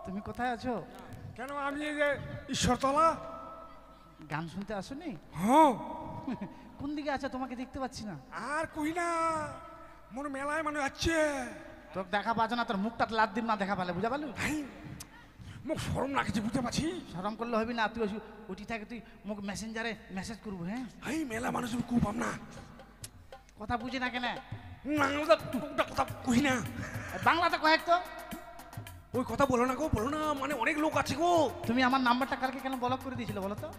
তুমি কোথায় আছো? কেন আমি এই যে ঈশ্বরতলা গান শুনতে আসোনি? হ্যাঁ। কোন দিকে আছো? তোমাকে দেখতে পাচ্ছি না। আর কই না, মোর মেলায় মানুষ আছে। তোর দেখা পাচ্ছ না, তোর মুখটা লাদ দিন না দেখা পালে, বুঝা পারলু? মুখ শরম লাগছে, বুঝতে পারছি। শরম করলে হবি না, তুই উঠি থাকে তুই মুখ মেসেঞ্জারে মেসেজ করবো। হ্যাঁ এই মেলা মানুষ খুব পাম না, কথা বুঝি না কেন? কথা কই না, বাংলাতে কয়েক তো। ওই কথা বলো না গো, বলো না, মানে অনেক লোক আছে গো। তুমি আমার নাম্বারটা কালকে কেন ব্লক করে দিয়েছিলে বলো তো?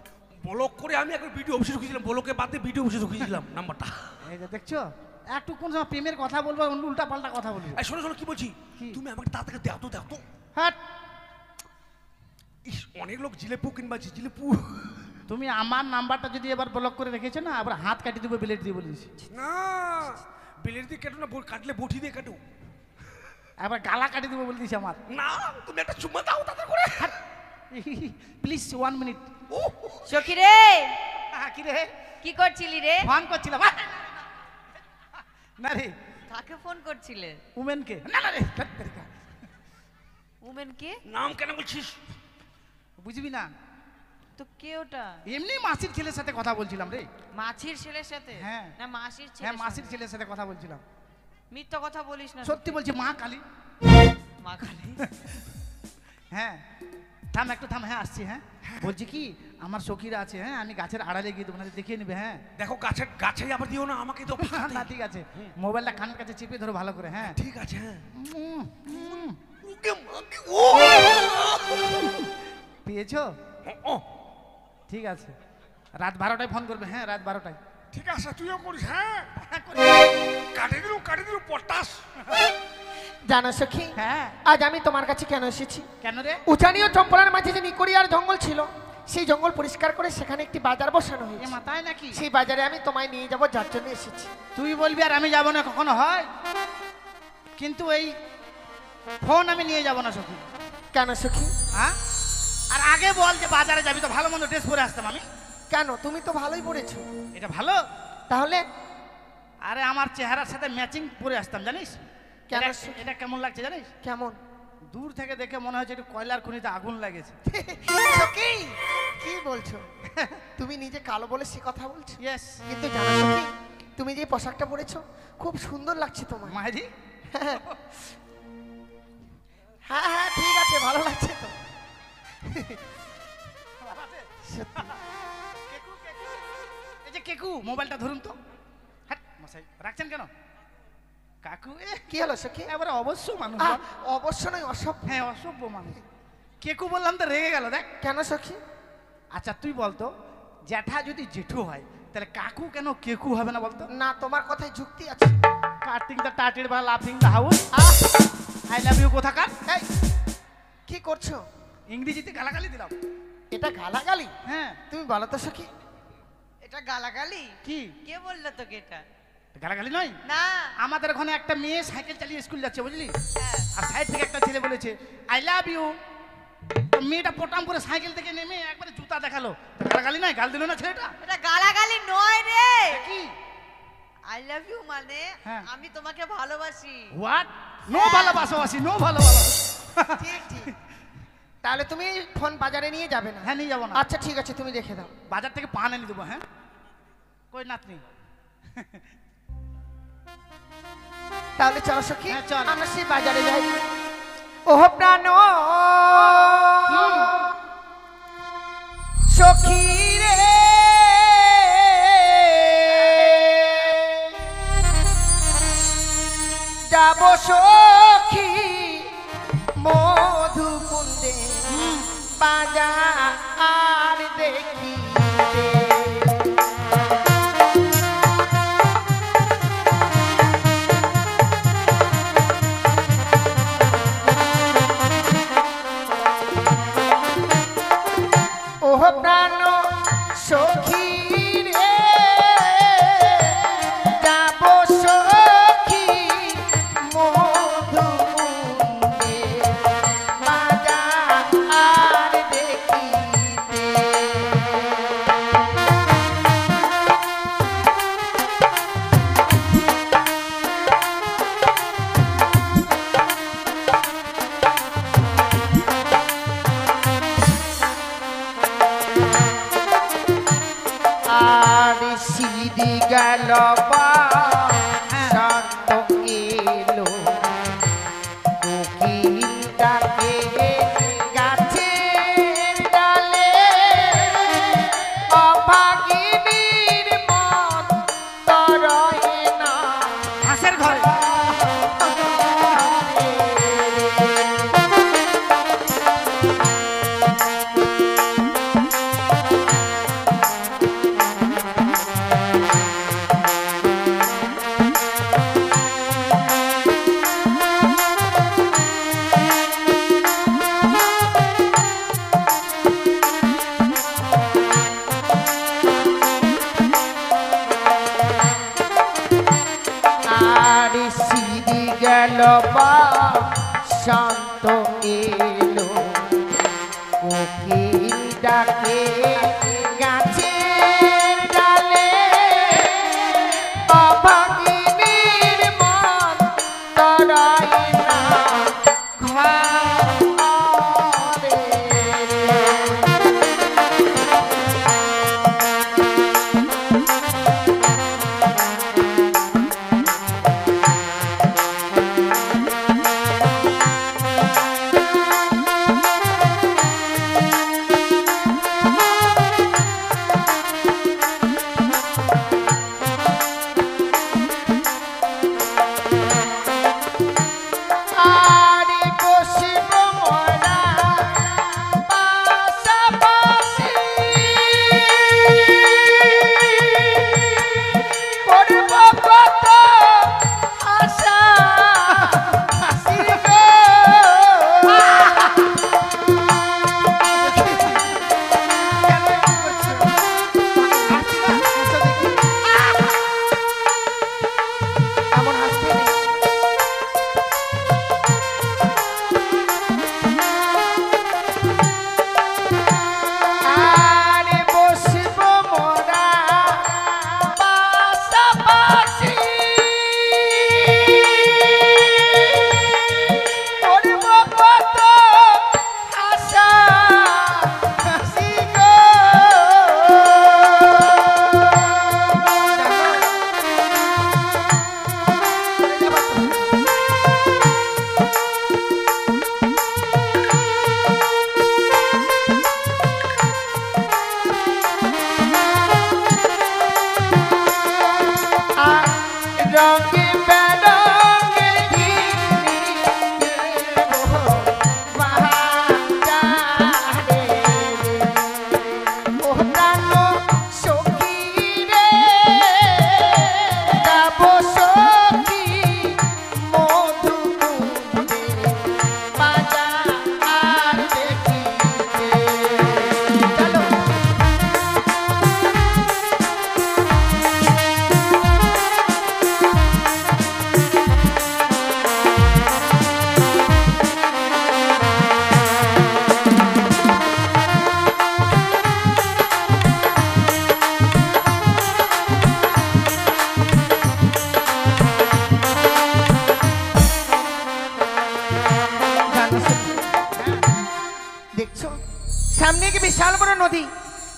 ব্লক করে আমি একবার ভিডিও অফিসে ঢুকিয়েছিলাম, ব্লকে বাদ দিয়ে ভিডিও অফিসে ঢুকিয়েছিলাম নাম্বারটা। এই যে দেখছো, একটু কোন সময় প্রেমের কথা বলবো, উল্টা পাল্টা কথা বলবো। এই শোনো শোনো, কি বলছি, তুমি আমাকে তাড়াতাড়ি দাও তো, দাও তো। হ্যাঁ, অনেক লোক জিলেপু কিনবাছি, জিলেপু। তুমি আমার নাম্বারটা যদি এবার ব্লক করে রেখেছো না, আবার হাত কাটি দেবো ব্লেড দিয়ে বলেছি। না, ব্লেড দিয়ে কাটো না, কাটলে বটি দিয়ে কাটো। আবার গালা কাটি দেবো বলে দিয়েছি আমার। না, তুমি একটা চুম্মা দাও তাড়াতাড়ি করে। Please 1 minute. সখী রে, কি রে? কি করছিলি রে? ফোন করছিলাম। না রে, কাকে ফোন করছিলে? উমেনকে। না না রে, উমেন কে? নাম কেন বলছিস? বুঝবি না তো কে ওটা? এমনি মাসির ছেলের সাথে কথা বলছিলাম রে। মাছির ছেলের সাথে? হ্যাঁ। না মাসির ছেলে? হ্যাঁ, মাসির ছেলের সাথে কথা বলছিলাম। মিথ্যা কথা বলিস না। সত্যি বলছি, মা কালী। মা কালী? হ্যাঁ, থাম একটু থাম। হ্যাঁ আসছি। হ্যাঁ বলছি কি, আমার সখীরা আছে। হ্যাঁ, আমি গাছের আড়ালে গিয়ে দেবো, দেখিয়ে নেবে। হ্যাঁ দেখো, গাছে আবার দিও না আমাকে তো। না ঠিক আছে, মোবাইলটা কানের কাছে চেপে ধরো ভালো করে। হ্যাঁ ঠিক আছে। হ্যাঁ, পেয়েছো? ঠিক আছে, রাত 12টায় ফোন করবে। হ্যাঁ, রাত 12টায়। ঠিক আছে, তুইও করিস। হ্যাঁ, কাটে দিল পটাশ। জানো সখী, হ্যাঁ আজ আমি তোমার কাছে কেন এসেছি? কেন রে? উজানি ও চম্পলার মাঝে যে নিকড়িয়ার জঙ্গল ছিল, সেই জঙ্গল পরিষ্কার করে সেখানে একটি বাজার বসানো এ হয়েছে। মাথায় নাকি? সেই বাজারে আমি তোমায় নিয়ে যাব, যার জন্য এসেছি। তুই বলবি আর আমি যাবো না, কখনো হয়? কিন্তু এই ফোন আমি নিয়ে যাবো না সখী। কেন সখী? হ্যাঁ, আর আগে বল যে বাজারে যাবি তো ভালো মন্দ ড্রেস পরে আসতাম আমি। কেন, তুমি তো ভালোই পড়েছো। এটা ভালো? তাহলে আরে আমার চেহারার সাথে ম্যাচিং পরে আসতাম, জানিস? কেন? এটা কেমন লাগছে জানিস? কেমন? দূর থেকে দেখে মনে হচ্ছে একটু কয়লার খনিতে আগুন লাগেছে। সখী, কি বলছো? তুমি নিজে কালো বলে সে কথা বলছো? ইয়েস। কিন্তু জানো সখী, তুমি যে পোশাকটা পরেছো খুব সুন্দর লাগছে তোমায়। মাইরি। হ্যাঁ হ্যাঁ, ঠিক আছে, ভালো লাগছে তো। সত্যি। এই যে কেকু, মোবাইলটা ধরুন তো। হ্যাঁ মশাই, রাখছেন কেন? কাকু কি হলো সখী? এবারে অবশ্য মানুষ। অবশ্য নয়, অসভ্য। হ্যাঁ, অসভ্য মানুষ। কেকু বললাম তো রেগে গেল, দেখ। কেন সখী? আচ্ছা তুই বলতো, জ্যাঠা যদি জেঠু হয় তাহলে কাকু কেন কেকু হবে না বলতো? না, তোমার কথায় যুক্তি আছে। কাটিং দ্য টার্টেল বা লাফিং the house. I love you কোথাকার? এই, কি করছো? ইংরেজিতে গালাগালি দিলাম। এটা গালাগালি? হ্যাঁ। তুমি বলো তো সখী। এটা গালাগালি? কি কে বললো তোকে এটা? গালাগালি নয়। না। আমাদের ওখানে একটা মেয়ে সাইকেল চালিয়ে স্কুল যাচ্ছে, বুঝলি? হ্যাঁ। আর সাইড থেকে একটা ছেলে বলেছে আই লাভ ইউ। মেয়েটা পটাম করে সাইকেল থেকে নেমে একবারে জুতা দেখালো। গালাগালি নয়? গাল দিল না ছেলেটা? এটা গালাগালি নয় রে। কি? আই লাভ ইউ মানে হ্যাঁ। আমি তোমাকে ভালোবাসি। হোয়াট? নো ভালোবাসি, নো ভালোবাসি। ঠিক ঠিক। তাহলে তুমি ফোন বাজারে নিয়ে যাবে না? হ্যাঁ, নিয়ে যাবো না। আচ্ছা ঠিক আছে, তুমি রেখে দাও। বাজার থেকে পান এনে দেবো। হ্যাঁ, কই নাতনি? তাহলে চলো সখী, হ্যাঁ, চল। আমরা সেই বাজারে যাই। ওহ প্রাণ সখী রে, যাব সখী মধুকুন্দে বাজার দেখি। ওহ প্রাণ সখী রে, যাব সখী মধুকুন্দে বাজার দেখিতে। সিদি গেল শান্ত এলো কোকিল ডাকে গাছের ডালে অভাগিনীর মন তরয়ে না হাঁসের ঘরে আর সিদি গেল শান্ত এলো কোকিল ডাকে গাছের ডালে অভাগিনীর মন তরায় না ঘরে আরে বসিব মোরা পাশাপাশি করব কত আশা হাসি গো এমন হাসতে নেই আরে বসিব মোরা পাশাপাশি করব কত আশা হাসি গো রঙে বেরঙের ঘিরে বাহারে ও প্রাণ সখী রে গাব সখী মধু বাজা আর দেখিতে চলো জানো সখী? দেখছো সামনে কি বিশাল বড় নদী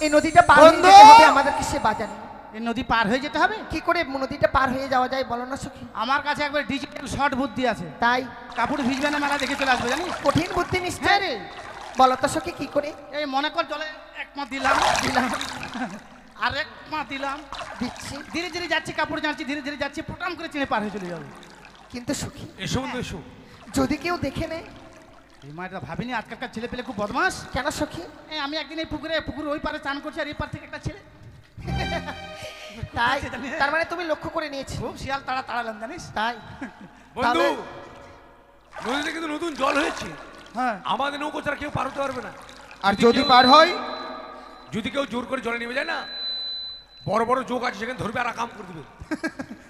এই নদীটা পার হয়ে বন্ধু! যেতে হবে আমাদেরকে সে বাজারে এই নদী পার হয়ে যেতে হবে। কি করে নদীটা পার হয়ে যাওয়া যায় বলো না সখী আমার কাছে একবার ডিজিটাল শর্ট বুদ্ধি আছে। তাই কাপড় ভিজবে না মেলা দেখে চলে আসবে জানিস। কঠিন বুদ্ধি নিশ্চয় হ্যাঁ রে রে। বলো তো সখী কি করে এই মনে কর জলে এক পা দিলাম আর এক পা দিলাম, দিচ্ছি ধীরে ধীরে যাচ্ছি, কাপড় জানছি, ধীরে ধীরে যাচ্ছি, পটাম করে চিনে পার হয়ে চলে যাবে। কিন্তু সখী এসো বন্ধু এসো। যদি কেউ দেখে নেয় এই মায়েরা ভাবিনি আজকালকার ছেলে পেলে খুব বদমাস। কেন সখী এই আমি একদিন এই পুকুর ওই পারে চান করছি আর এই পার থেকে একটা ছেলে তাই জানি। তার মানে তুমি লক্ষ্য করে নিয়েছি খুব শিয়াল তাড়া তাড়ালাম জানিস। তাই বন্ধু তাহলে- নদীতে কিন্তু নতুন জল হয়েছে, হ্যাঁ আমাদের নৌকো ছাড়া কেউ পার হতে পারবে না। আর যদি পার হয় যদি কেউ জোর করে জলে নেমে যায় না, বড় বড় যোগ আছে সেখানে ধরবে আর কাম করে দেবে।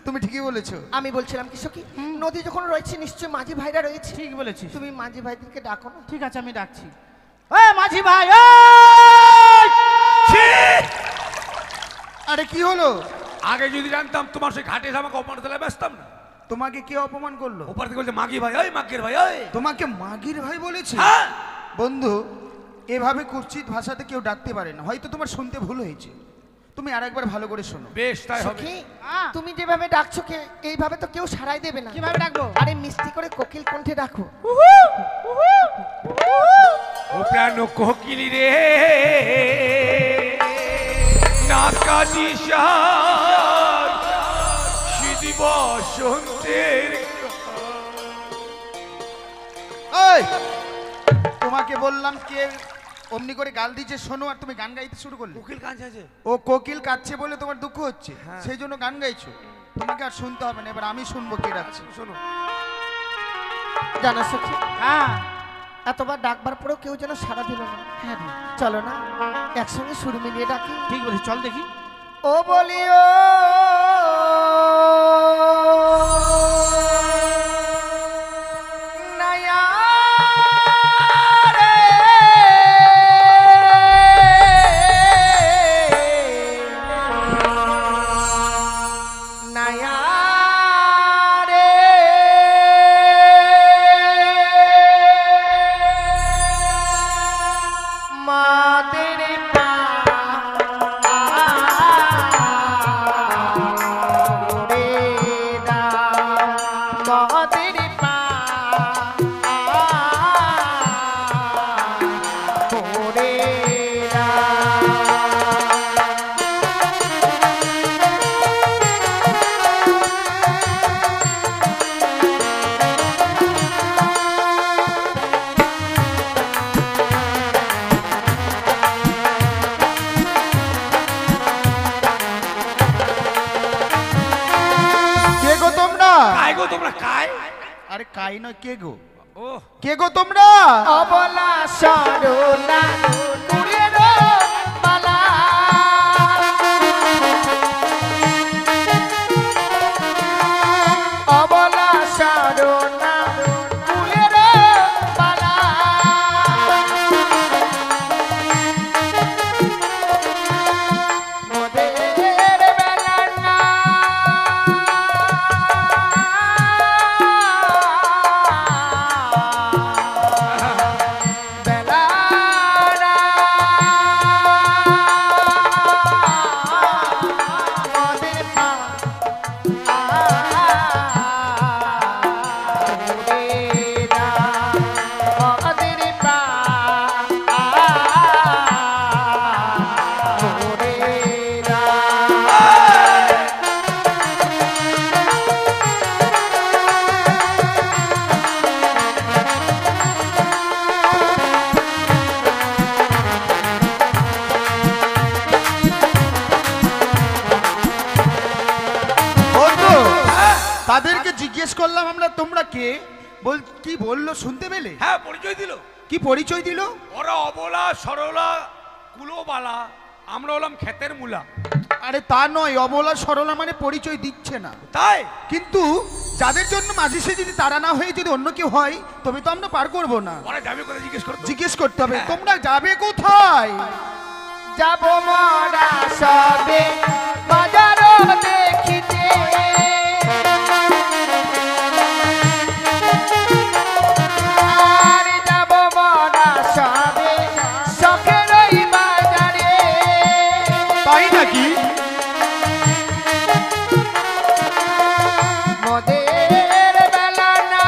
তুমি ঠিকই বলেছো। আমি বলছিলাম কি সখী নদী যখন রয়েছে নিশ্চয়ই মাঝি ভাইরা রয়েছে ঠিক বলেছিস। তুমি মাঝি ভাইদেরকে ডাকো না ঠিক আছে আমি ডাকছি। এ মাঝি ভাই ওই! আরে কি হলো? আগে যদি জানতাম তোমার সেই ঘাটে এসে আমাকে অপমান তাহলে ব্যস্তাম না। তোমাকে কে অপমান করলো? ওপার থেকে বলছে মাগি ভাই, ওই মাগির ভাই, ওই তোমাকে মাগির ভাই বলেছে? হ্যাঁ। বন্ধু, এভাবে কুৎসিত ভাষাতে কেউ ডাকতে পারে না, হয়তো তোমার শুনতে ভুল হয়েছে। তুমি আরেকবার ভালো করে শোনো। বেশ তাই হবে। সখী হ্যাঁ। তুমি যেভাবে ডাকছো এইভাবে তো কেউ সারাই দেবে না। কিভাবে ডাকবো? আরে মিষ্টি করে কোকিল কণ্ঠে ডাকো। ও প্রাণ কোকিলি রে নাকাজি সিদি বসন্তের এই তোমাকে বললাম কে অমনি করে গাল দিচ্ছে শোনো, আর তুমি গান গাইতে শুরু করলে। কোকিল কাঁদছে আছে। ও কোকিল কাচ্ছে বলে তোমার দুঃখ হচ্ছে, হ্যাঁ। সেই জন্য গান গাইছো। তোমাকে আর শুনতে হবে না, এবার আমি শুনবো কে ডাকছে। শোনো জানো সখী, হ্যাঁ এতবার ডাকবার পরেও কেউ যেন সাড়া দিল না। হ্যাঁ রে, চলো না একসঙ্গে সুর মিলিয়ে ডাকি। ঠিক বলিস, চল দেখি। ও বলিও নয়া রে নয়া রে মাদের পা কে গো তোমরা? কাই গো তোমরা কাই? আরে কাই নয়, কে গো? ও কে গো তোমরা? অবলা সরলা কুলের মালা অবলা সরলা কুলের মালা মোদের বেলা না বেলারা মোদের পা মোদের পা বন্ধু, তাদেরকে জিজ্ঞেস করলাম আমরা তোমরা কে, কি বললো শুনতে পেলে? হ্যাঁ পরিচয় দিল। কি পরিচয় দিল? ওরা অবলা সরলা কুলোবালা, আমরা হলাম ক্ষেতের মূলা। আরে তা নয়, অবলা সরলা মানে পরিচয় দিচ্ছে না। তাই কিন্তু যাদের জন্য মাঝি সে যদি তারা না হয়ে যদি অন্য কেউ হয়, তবে তো আমরা পার করবো না। ওরা যাবে কোথায় জিজ্ঞেস করতো? জিজ্ঞেস করতে হবে তোমরা যাবে কোথায়। যাব মরা সবে বাজারও দেখিতে আর যাব মরা সবে শখের ওই বাজারে। তাই নাকি? মোদের বেলা না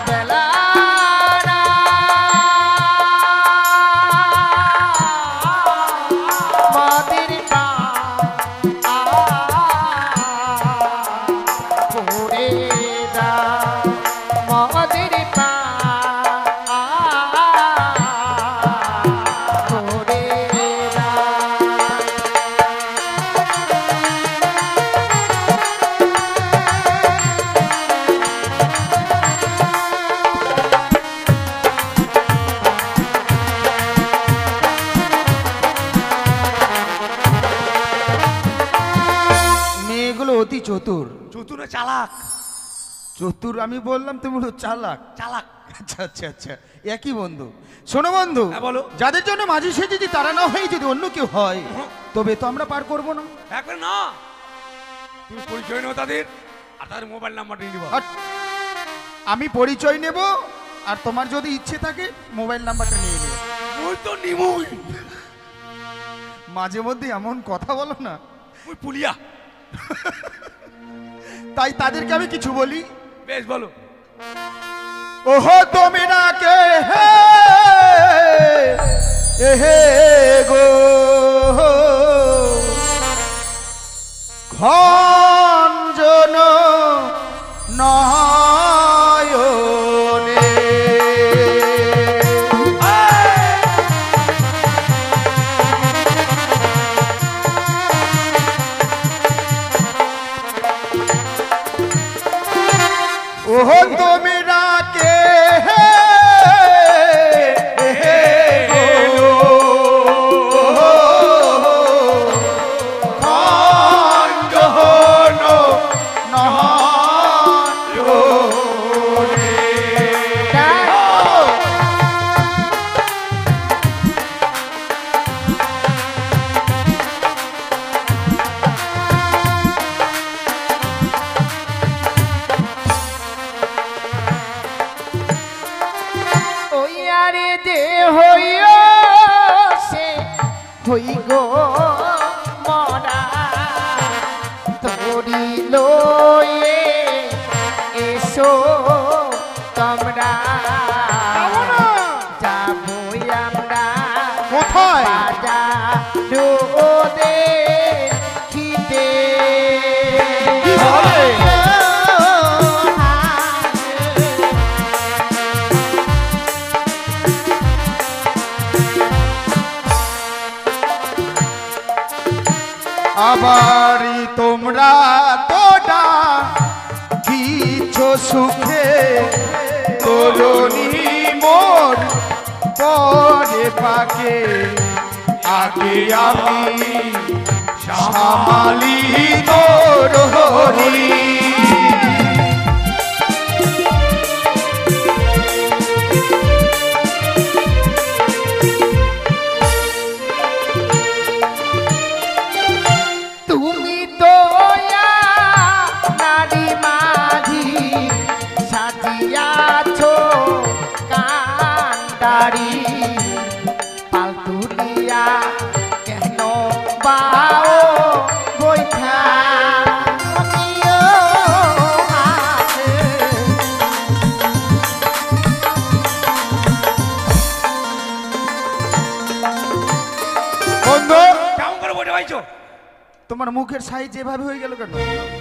বেলারা মোদের পা পুরে দা মোদের পা পুরে দা। মেয়েগুলো অতি চতুর। চতুর না চালাক? চতুর আমি বললাম, তুমি বলো চালাক। চালাক। আচ্ছা আচ্ছা আচ্ছা, একই বন্ধু। শোনো বন্ধু, হ্যাঁ, বলো। যাদের জন্য মাঝি সে যদি তারা না হয়ে যদি অন্য কেউ হয়, তবে তো আমরা পার করবো না। একবার না, তুমি পরিচয় নাও তাদের আর তাদের মোবাইল নাম্বার নিয়ে নিবা। আর আমি পরিচয় নেব, আর তোমার যদি ইচ্ছে থাকে মোবাইল নাম্বারটা নিয়ে নেবে। ওই তো নিমুই, মাঝে মধ্যে এমন কথা বলো না, ওই পুলিয়া। তাই তাদেরকে আমি কিছু বলি। বেশ বলো। ওহো তুমি না কে হে এহে গো খঞ্জন নয়নে। ওহো তুমি না কে হই গো মরা তোরি লয়ে এসো তোমরা যাবো আমরা কোথায়? রোদে খিদে কি বলে? আবারই তোমরা তোটা কিছু সুখে তরুণী মোর পরে পাকে আগে আমি সামালি তোর হরি। তুমি তো নারী মাঝি সাজিয়াছো কান্ডারি পালতুলিয়া কেন বাও বৈঠা বন্ধু কেমন করে বইটা পাইছো? তোমার মুখের সাইজ এভাবে হয়ে গেল কেন?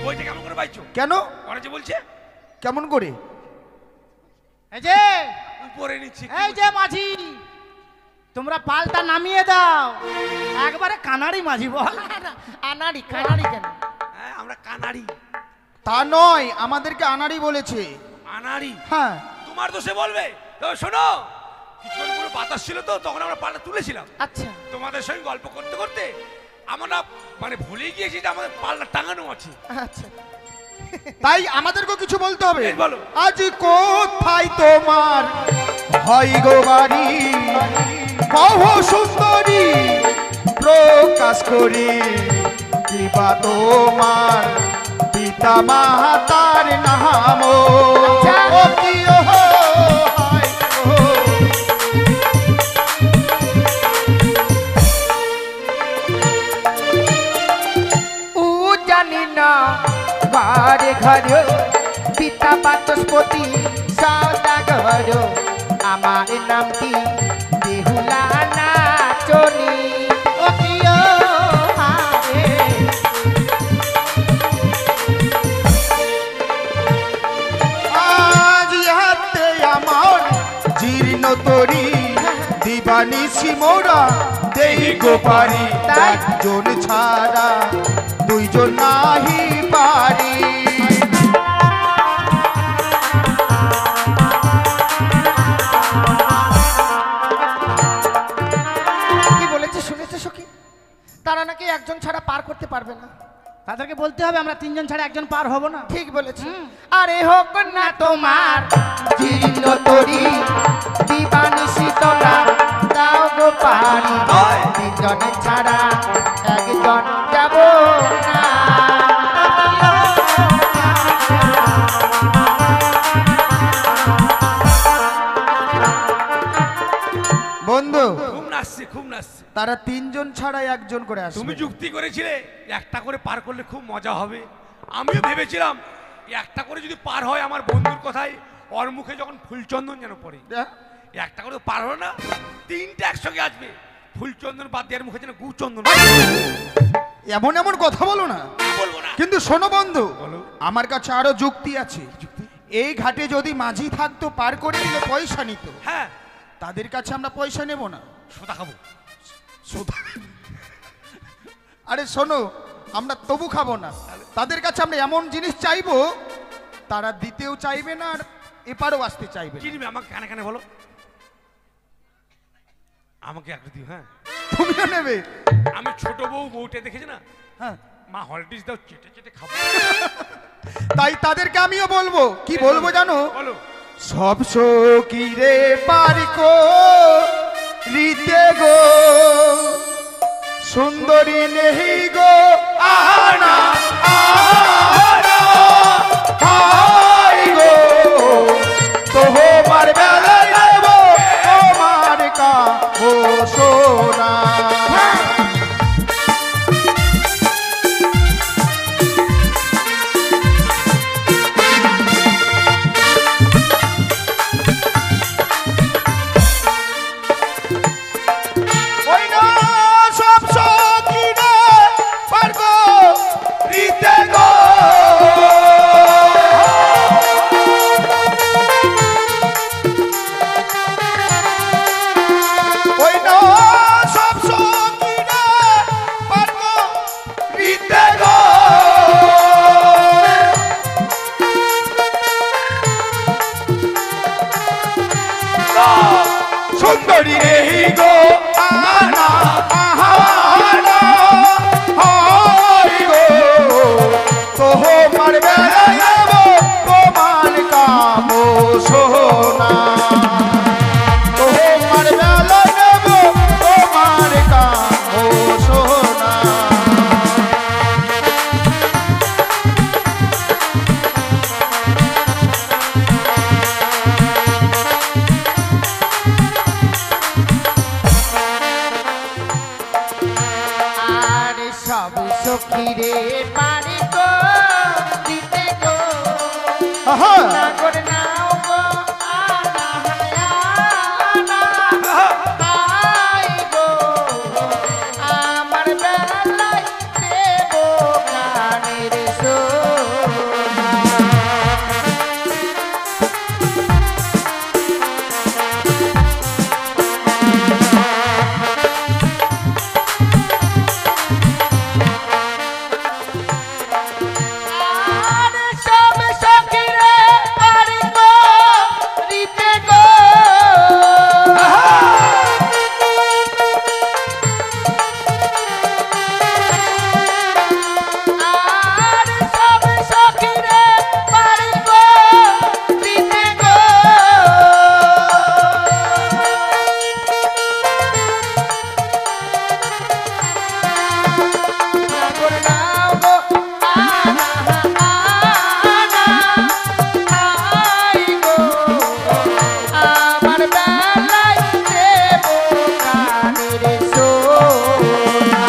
বইটা কেমন করে পাইছো? কেন? ওরা যে বলছে কেমন করে? এই যে উপরে নিচ্ছি। এই যে মাঝি, তোমরা পালটা নামিয়ে দাও। একবারে কানাড়ি মাঝি বল। আনাড়ি কানাড়ি কেন? হ্যাঁ আমরা কানাড়ি। তা নয়, আমাদেরকে আনাড়ি বলেছে। আনাড়ি? হ্যাঁ। তোমার তো সে বলবে। তো শোনো, কিছুক্ষণ পুরো বাতাস ছিল তো, তখন আমরা পালটা তুলেছিলাম। আচ্ছা তোমাদের সঙ্গে গল্প করতে করতে আমরা মানে ভুলে গিয়েছি যে আমাদের পালটা টাঙানো আছে। আচ্ছা তাই আমাদেরকেও কিছু বলতে হবে। বেশ বলো। আজ কোথায় তোমার হয় গো বাড়ি, কহ সুন্দরী প্রকাশ করি, কিবা তোমার পিতা মাতার নাম ও কি ও হায় গো। ও জানি না বারে ঘর পিতা বাচস্পতি সদাগর আমার নামটি বেহুলা নাচনি ও কিও হারে আজ হাতে আমার জীর্ণ তরি দিবানিসি মোরা দেই গো পারি, একজন ছাড়া দুইজন নাহি পারি। কি বলেছে শুনেছো সখী? তারা নাকি একজন ছাড়া পার করতে পারবে না। তাদেরকে বলতে হবে আমরা তিনজন ছাড়া একজন পার হব না। ঠিক বলেছি। আরে হোক না তোমার জীর্ণ তরি দিবানিসি তোরা দাও গো পারি, তিনজন ছাড়া একজন যাব না। বন্ধু খুব নাচছে খুব নাচছে। তারা তিনজন ছাড়া একজন করে আসবে। তুমি যুক্তি করেছিলে একটা করে পার করলে খুব মজা হবে। আমিও ভেবেছিলাম একটা করে যদি পার হয়, আমার বন্ধুর কথাই ওর মুখে যখন ফুলচন্দন যেন পড়ে, হ্যাঁ? একটা করে পার হলো না, তিনটে একসঙ্গে আসবে, ফুলচন্দন বাদ দিয়ে মুখে যেন গুচন্দন। এমন এমন কথা বলো না, বলবো না। কিন্তু শোনো বন্ধু, বলো। আমার কাছে আরো যুক্তি আছে। এই ঘাটে যদি মাঝি থাকতো, পার করে দিলে পয়সা নিত। হ্যাঁ, তাদের কাছে আমরা পয়সা নেব না। সোদা খাবো। সোদা? আরে শোনো, আমরা তবু খাবো না। তাদের কাছে আমরা এমন জিনিস চাইবো, তারা দিতেও চাইবে না আর এপারও আসতে চাইবে না। কি নিবে আমাকে কানে কানে বলো, আমাকে একটু দিও। হ্যাঁ, তুমিও নেবে? আমি ছোট বউটা দেখেছি না, হ্যাঁ, মা হলটিস দাও, চেটে চেটে খাবো। তাই তাদেরকে আমিও বলবো। কি বলবো জানো? বলো। সব সখী রে পারিকো রীতে গো, সুন্দরী নেহি গো আনা আনা হাই গো, তোমার বেলায় নেব তোমার কাবো সোনা। ওই না সব সখী রে পারগো রীতে গো, ওই না সব সখী রে পারগো রীতে গো, সুন্দরী রে গো আনা আহানা হাই গো, তোমার বেলায় নেব তোমার কাবো সোনা, তোমার বেলায় নেব তোমার কাবো সোনা। আর সব সখী রে পারি গো দিতে গো, আহা, নাগর নাও গো আনা আনা হাই গো, আমার বেলায় দেব কানের সোনা। আর সব সখী রে পারি গো রীতে গো, আর সব সখী রে পারি গো রীতে গো, নাগর নাও গো আনা আনা হাই গো, আমার বেলায় দেব কানের সোনা।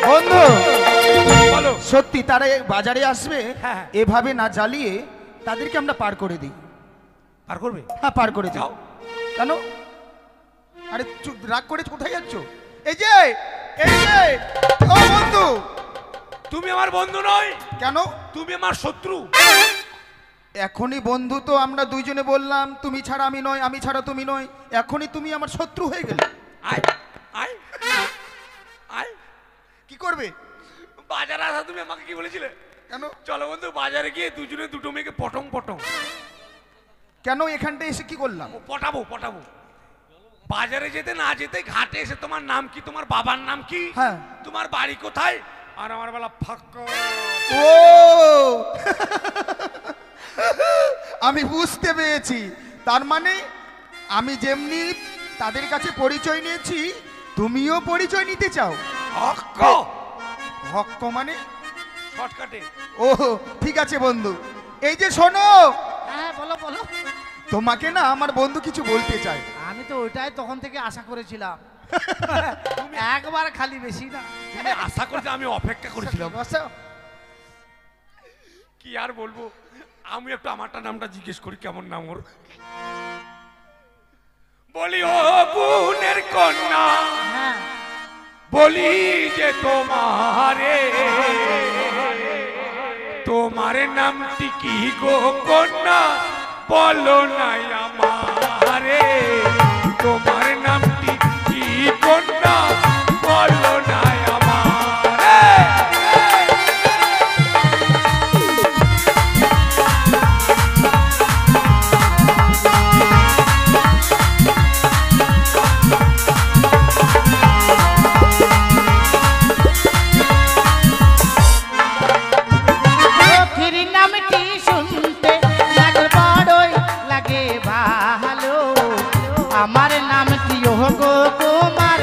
বন্ধু বলো। সত্যি তারা এই বাজারে আসবে, হ্যাঁ। এভাবে না জ্বালিয়ে তাদেরকে আমরা পার করে দিই। পার করবে? হ্যাঁ, পার করে দিই। যাও। কেন? আরে রাগ করে কোথায় যাচ্ছ? এই যে, এই যে, ও বন্ধু। তুমি আমার বন্ধু নয়, কেন? তুমি আমার শত্রু। এখনই বন্ধু তো আমরা দুইজনে বললাম, তুমি ছাড়া আমি নয়, আমি ছাড়া তুমি নয়। এখনই তুমি আমার শত্রু হয়ে গেলে। আয় আয় আয়। কি করবে? বাজারে আসা তুমি আমাকে কি বলেছিলে? কেন? চলো বন্ধু বাজারে গিয়ে দুজনে দুটো মেয়েকে পটং পটং। কেন এখানটা এসে কি করলাম? ও পটাবো পটাবো। বাজারে যেতে না যেতে ঘাটে এসে তোমার নাম কি, তোমার বাবার নাম কি, হ্যাঁ। তোমার বাড়ি কোথায়, আর আমার বেলা ফাঁকা। ও আমি বুঝতে পেরেছি। তার মানে আমি যেমনি তাদের কাছে পরিচয় নিয়েছি, তুমিও পরিচয় নিতে চাও। হক্ক হক্ক মানে? শর্টকাটে। ও ঠিক আছে বন্ধু, এই যে শোনো, হ্যাঁ বলো বলো। তোমাকে না আমার বন্ধু কিছু বলতে চাই। আমি তো ওইটাই তখন থেকে আশা করেছিলাম। একবার খালি, বেশি না। তুমি আশা করতে আমি অপেক্ষা করেছিলাম। বসো। কি আর বলবো, আমি একটু আমারটা নামটা জিজ্ঞেস করি, কেমন নাম ওর? বলি ও বোনের কন্যা, হ্যাঁ বলি যে তোমার নামটি কি গো কন্যা, বলো নাই আমারে, তোমার নামটি কি কন্যা, বলো নাই আমারে। চোখের নামটি শুনতে লাগে বড়ই লাগে ভালো, আমার নামটি গো কুমার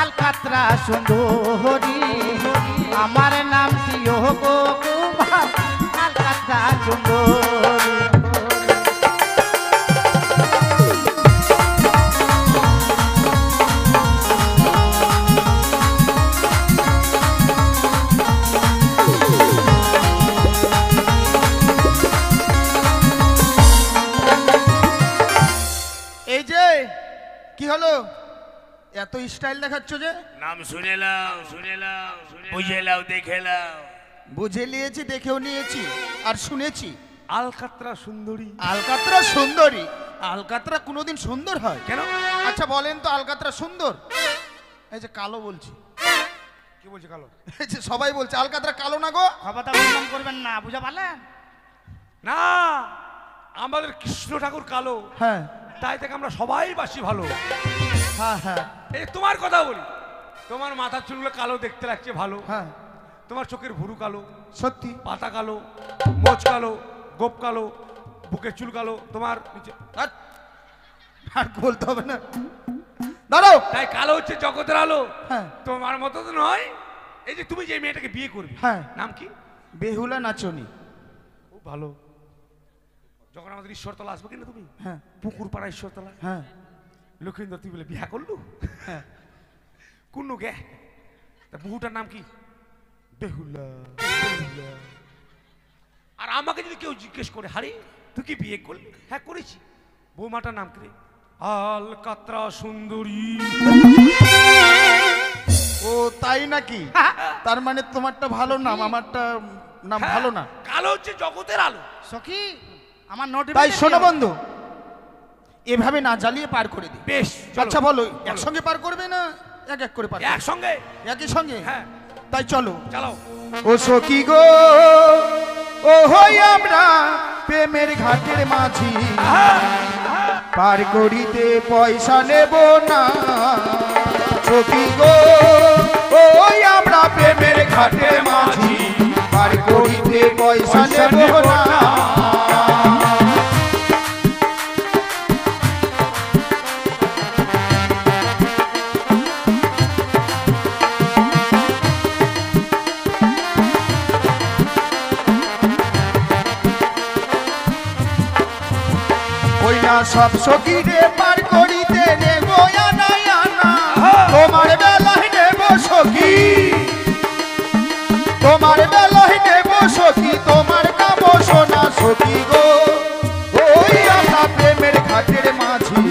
আলকাতরা সুন্দরী, আমার নামটি গো কুমার আলকাতরা সুন্দরী। এই যে কি হলো, এত স্টাইল দেখাচ্ছ যে? নাম শুনে লাও, বুঝে লাও, দেখে লাও। বুঝে নিয়েছি, দেখেও নিয়েছি আর শুনেছি। আলকাতরা সুন্দরী। আলকাতরা সুন্দরী? আলকাতরা কোনোদিন সুন্দর হয়? কেন? আচ্ছা বলেন তো, আলকাতরা সুন্দর? এই যে কালো বলছি। কি বলছে কালো? এই যে সবাই বলছে আলকাতরা কালো না গো। খবরটা বদনাম করবেন না, বুঝা পারলেন? না, আমাদের কৃষ্ণ ঠাকুর কালো, হ্যাঁ তাই থেকে আমরা সবাই বাসি ভালো। হ্যাঁ হ্যাঁ এই তোমার কথা বলি, তোমার মাথার চুলগুলো কালো দেখতে লাগছে ভালো, হ্যাঁ তোমার চোখের ভুরু কালো, সত্যি। পাতা কালো, মোচ কালো, গোপ কালো, বুকের চুল কালো, তোমার নিচে আর আর বলতে হবে না, দাঁড়াও। তাই কালো হচ্ছে জগতের আলো। হ্যাঁ তোমার মতো তো নয়। এই যে তুমি যে মেয়েটাকে বিয়ে করবে, হ্যাঁ নাম কি? বেহুলা নাচনি। খুব ভালো। যখন আমাদের ঈশ্বরতলা আসবে কিনা তুমি, হ্যাঁ পুকুর পাড়া ঈশ্বরতলা, হ্যাঁ লক্ষ্মীন্দর তুই বলে বিয়া করলু, হ্যাঁ কুন্নু গে, তা বহুটার নাম কি? বেহুলা। আর আমাকে যদি কেউ জিজ্ঞেস করে, হারি তুই কি বিয়ে করলি? হ্যাঁ করেছি। বৌমাটার নাম কি? আলকাতরা সুন্দরী। ও তাই নাকি? তার মানে তোমারটা ভালো নাম, আমারটা নাম হ্যাঁ, ভালো না। কালো হচ্ছে জগতের আলো। সখী আমার নোট। তাই শোনো বন্ধু, এভাবে না জ্বালিয়ে পার করে দিই। বেশ, আচ্ছা বলো, একসঙ্গে পার করবে না এক এক করে পার করবে? একসঙ্গে। একই সঙ্গে? হ্যাঁ তাই চলো। চালাও। ও সখী গো, ও হই আমরা প্রেমের ঘাটের মাঝি, পার করিতে পয়সা নেব না। সখী গো, ওই আমরা প্রেমের ঘাটের মাঝি, পার করিতে পয়সা নেব না। ওই না সব সখীরে পার করিতে নেব আনা আনা, তোমার বেলায় নেব সখী, তোমার বেলায় নেব সখী, তোমার কাম সোনা সখী গো। ওই আমরা প্রেমের ঘাটের মাঝি,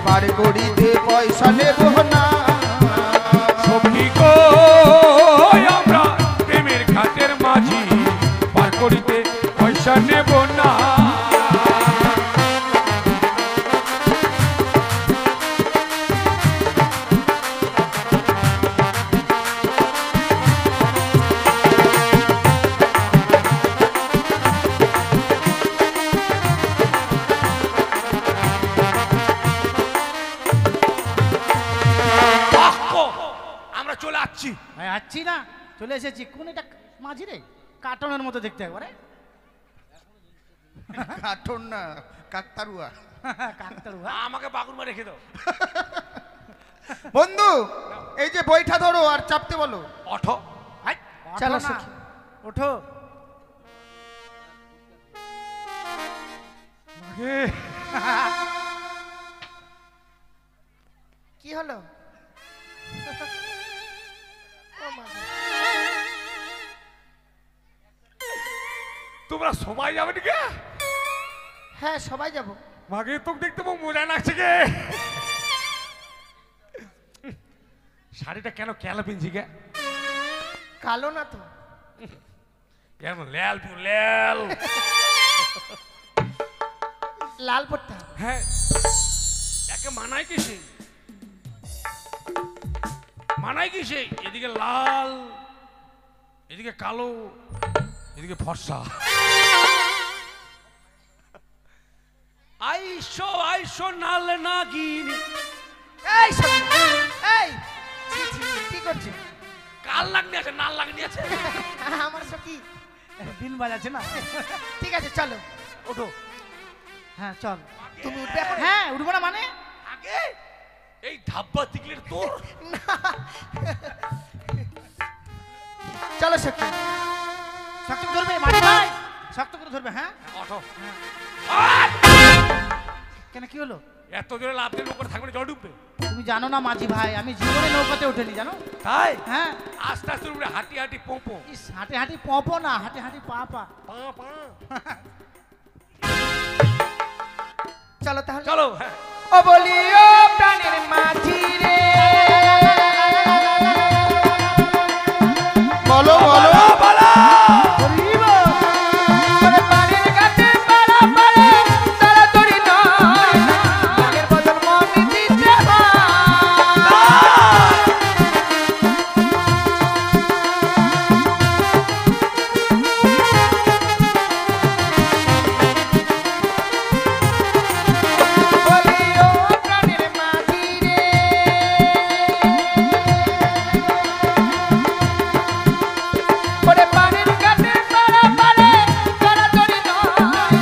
পার করিতে পয়সা নেব না। সখী গো, আমরা প্রেমের ঘাটের মাঝি, পার করিতে পয়সা নেব না। আমরা চলে আসছি। আসছি না, চলে এসেছি। কোন এটা মাঝি রে, কার্টনের মতো দেখতে একবারে। কার্টুন না, কাকতারুয়া। কাকতারু। আমাকে বাগুরমা রেখে দাও। বন্ধু এই যে বইটা ধরো আর চাপতে বলো। অঠো আই, চলো ওঠো না। সখী। ওঠো। কি হলো? ও মা গো। তোমরা সবাই যাবে নাকি? হ্যাঁ সবাই যাব। মাকে তোকে দেখতে বহু মজা লাগছে গে। শাড়িটা কেন কেলা পিনছি গে? কালো না তো? কেন লেল পিউ লেল? লাল পড়তে হবে। হ্যাঁ একে মানায় কিসে? মানায় কিসে? এদিকে লাল, এদিকে কালো, এদিকে ফর্সা। আইসো আইসো নাল নাগিন। এই সখী, এই ছি, ছি, ছি, কি করছিস? কাল লাগনি আছে, নাল লাগনি আছে। আমার সখী। বিন বাজাচ্ছে না। ঠিক আছে চলো। ওঠো। হ্যাঁ চল। তুমি উঠবে এখন? হ্যাঁ উঠবো না মানে? আগে এই ধাব্বা তিকলের তোর। চলো সখী। শক্ত করে ধরবে মাঝি ভাই, শক্ত করে ধরবে। হ্যাঁ ওঠো। কেন কি হলো? এত জোরে লাভ দিয়ে নৌকা থাকবে না, জল ডুববে। তুমি জানো না মাঝি ভাই, আমি জীবনে নৌকাতে উঠেনি জানো। তাই হ্যাঁ আস্তে আস্তে উপরে হাঁটি হাঁটি পোঁপো। ইস, হাঁটি হাঁটি পপো না, হাঁটি হাঁটি পা পা। পা পা। চলো তাহলে। চলো। হ্যাঁ ও বলি ও প্রাণের মাঝি রে, বলো বলো। ওরে পানির ঘাটে পাড়া পাড়ে তাড়াতাড়ি নয়, মনের বদল মন দিতে হয়। বলি ও প্রাণের মাঝি রে, ওরে পানির ঘাটে পাড়া পাড়ে তাড়াতাড়ি নয়,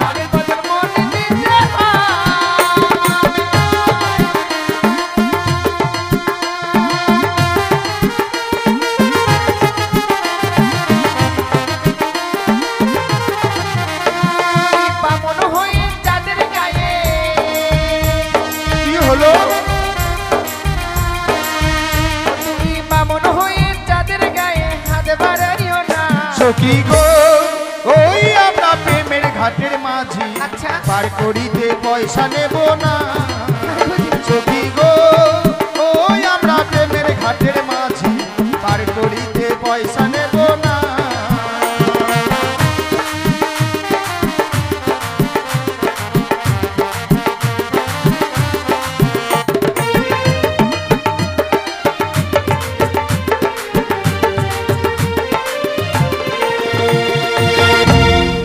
মনের বদল মন দিতে হয়। বামন হয়ে চাঁদের গায়ে, কি হলো? তুমি বামন হয়ে চাঁদের গায়ে হাত বাড়াইও না। সখী গো ওই আমরা প্রেমের ঘাটের মাঝি, আচ্ছা। পার করিতে পয়সা নেব না। সখী গো ওই আমরা প্রেমের ঘাটের মাঝি, পার করিতে পয়সা নেব না।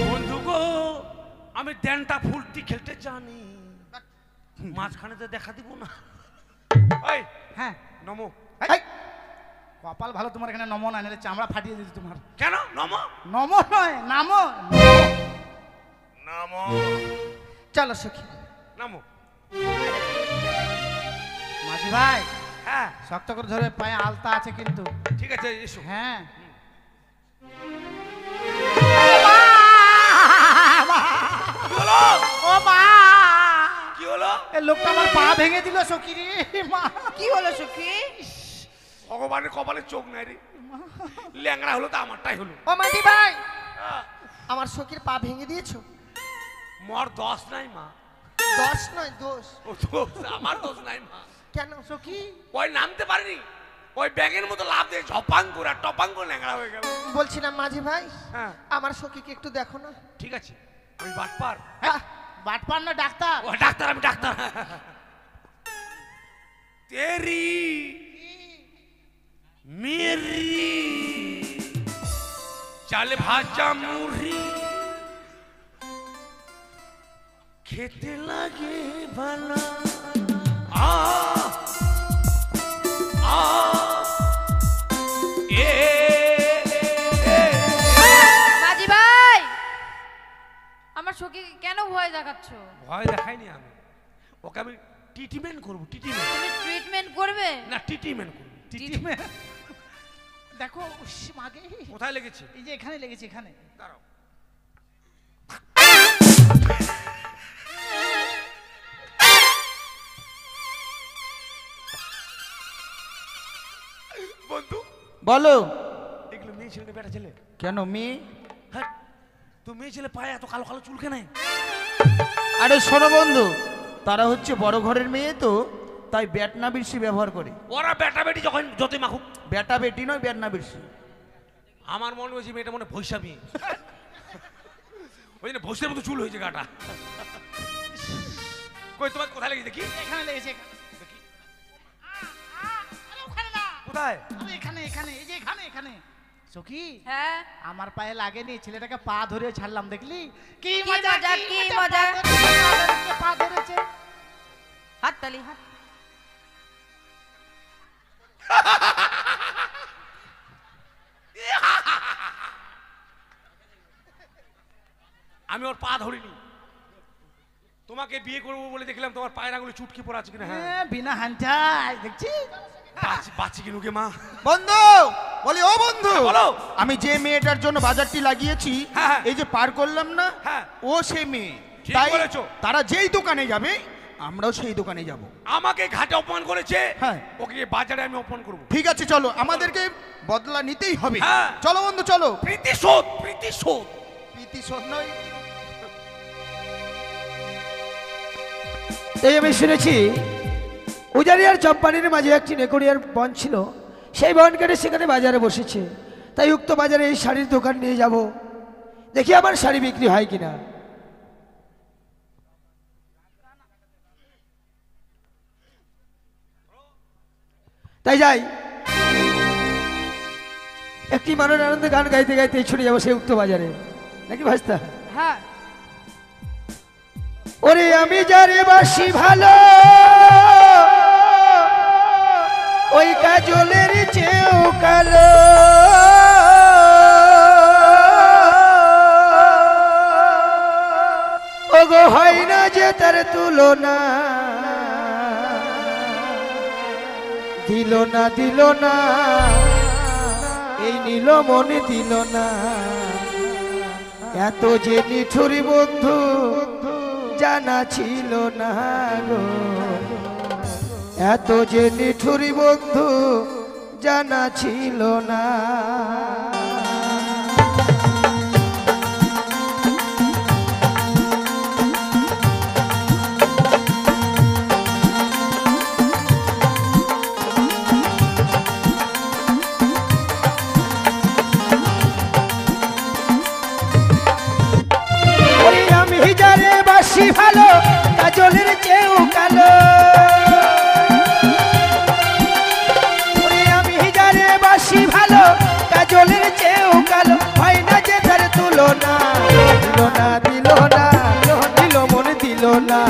বন্ধু গো আমি ড্যানটা ফুলটি খেলতে জানি, মাঝখানে তো দেখা দিব না। ওই হ্যাঁ নমো। এই, কপাল ভালো তোমার, এখানে নমো না, নাহলে চামড়া ফাটিয়ে দিচ্ছি তোমার। কেন নমো? নমো নয়, নামো। নমো চলো সখী। নমো। মাঝি ভাই হ্যাঁ শক্ত করে ধরবে, পায়ে আলতা আছে কিন্তু। ঠিক আছে এসো। হ্যাঁ কি হলো? ও মা, কি হলো? এই লোকটা আমার পা ভেঙে দিল সখী রে মা। কি হলো সখী? ভগবানের কপালে চোখ নাই রে, ল্যাংড়া হলো তো আমারটাই হলো। ও মাঝি ভাই, হ্যাঁ। আমার সখীর পা ভেঙে দিয়েছো? মোর দোষ নাই মা। দোষ নয় দোষ। ও দোষ, আমার দোষ নাই মা। কেন সখী? ওই নামতে পারিনি, ওই ব্যাগের মতো লাভ দিয়ে ঝপাং করে টপাং করে ল্যাংড়া হয়ে গেল। বলছিলাম মাঝি ভাই, হ্যাঁ আমার সখীকে একটু দেখো না। ঠিক আছে, আমি বাটপার। হ্যাঁ, বাটপার না ডাক্তার। ও ডাক্তার, আমি ডাক্তার। তেরি মেরি চালে ভাজা মুড়ি খেতে লাগে ভালো। আ আ এ মাঝি ভাই, আমার সখীকে কেন ভয় দেখাচ্ছ? ভয় দেখাইনি আমি, ওকে আমি ট্রিটমেন্ট করবো, ট্রিটমেন্ট তুমি ট্রিটমেন্ট করবে? না, ট্রিটমেন্ট করবো। দেখো উস, মাগে কোথায় লেগেছে? এই যে এখানে লেগেছে, এখানে। দাঁড়াও। বন্ধু বলো। এগুলো মেয়ে ছেলে না বেটা ছেলে? কেন মেয়ে? হ্যাঁ, তো মেয়ে ছেলে পায়ে এত কালো কালো চুল কেন? আরে শোনো বন্ধু, তারা হচ্ছে বড় ঘরের মেয়ে, তো তাই ব্যাটনা বিরসি ব্যবহার করে। ওরা বেটা বেটি যখন যতই মাখুক। ব্যাটা বেটি নয়, ব্যাটনা বিরসি। আমার মনে হয়েছে মেয়েটা মনে ভৈসা মেয়ে, ওই জন্য ভৈসের মতো চুল হয়েছে গাটা। কই তোমার কোথায় লেগেছে দেখি? এখানে লেগেছে, এখানে। দেখি আরে ওখানে না, কোথায়? আরে এখানে, এখানে, এই যে এখানে, এখানে। সখী, হ্যাঁ, আমার পায়ে লাগেনি, ছেলেটাকে পা ধরে ছাড়লাম, দেখলি? কি কি মজা, মজা, কি কি মজা, মজা। পা ধরেছে। হাত তালি, হাত। আমি ওর পা ধরিনি, তোমাকে বিয়ে করবো বলে দেখলাম তোমার পায়ের আঙুলে চুটকি পড়া আছে কিনা। হ্যাঁ, হ্যাঁ, বিনা হাঞ্চাই দেখছি। বাচ্চি কিনুকে মা। বন্ধু বলি, ও বন্ধু বলো। আমি যে মেয়েটার জন্য বাজারটি লাগিয়েছি, হ্যাঁ। এই যে পার করলাম না, হ্যাঁ। ও সেই মেয়ে। ঠিক তাই বলেছো। তারা যেই দোকানে যাবে আমরাও সেই দোকানে যাব। আমাকে ঘাটে অপমান করেছে, হ্যাঁ। ওকে বাজারে আমি অপমান করবো। ঠিক আছে চলো, আমাদেরকে বদলা নিতেই হবে। হ্যাঁ। চলো বন্ধু চলো। প্রীতিশোধ, প্রীতিশোধ। প্রীতিশোধ নয়। এই আমি শুনেছি উজারিয়ার চম্পানির মাঝে একটি নেকড়িয়ার বন ছিল, সেই বন কেটে সেখানে বাজারে বসেছে। তাই উক্ত বাজারে এই শাড়ির দোকান নিয়ে যাব, দেখি আমার শাড়ি বিক্রি হয় কিনা। তাই যাই, একটি মনের আনন্দে গান গাইতে গাইতে ছুটে যাবো সেই উক্ত বাজারে, নাকি ভাস্তা? হ্যাঁ, ওরে আমি যারে বাসি ভালো, ওই কাজলের চেয়েও কালো, ওগো হয় না যে তার তুলনা, দিল না দিল না এই নীল মনে দিল না, এত যে নিঠুরি বন্ধু জানা ছিল না গো, এত যে নিঠুরি বন্ধু জানা ছিল না। ওরে আমি যারে বাসি ভালো, কাজলের চেয়েও কালো, ওরে আমি যারে বাসি ভালো, কাজলের চেয়েও কালো, হয় না যে তার তুলনা, দিল না দিল না দিল মনে দিল না,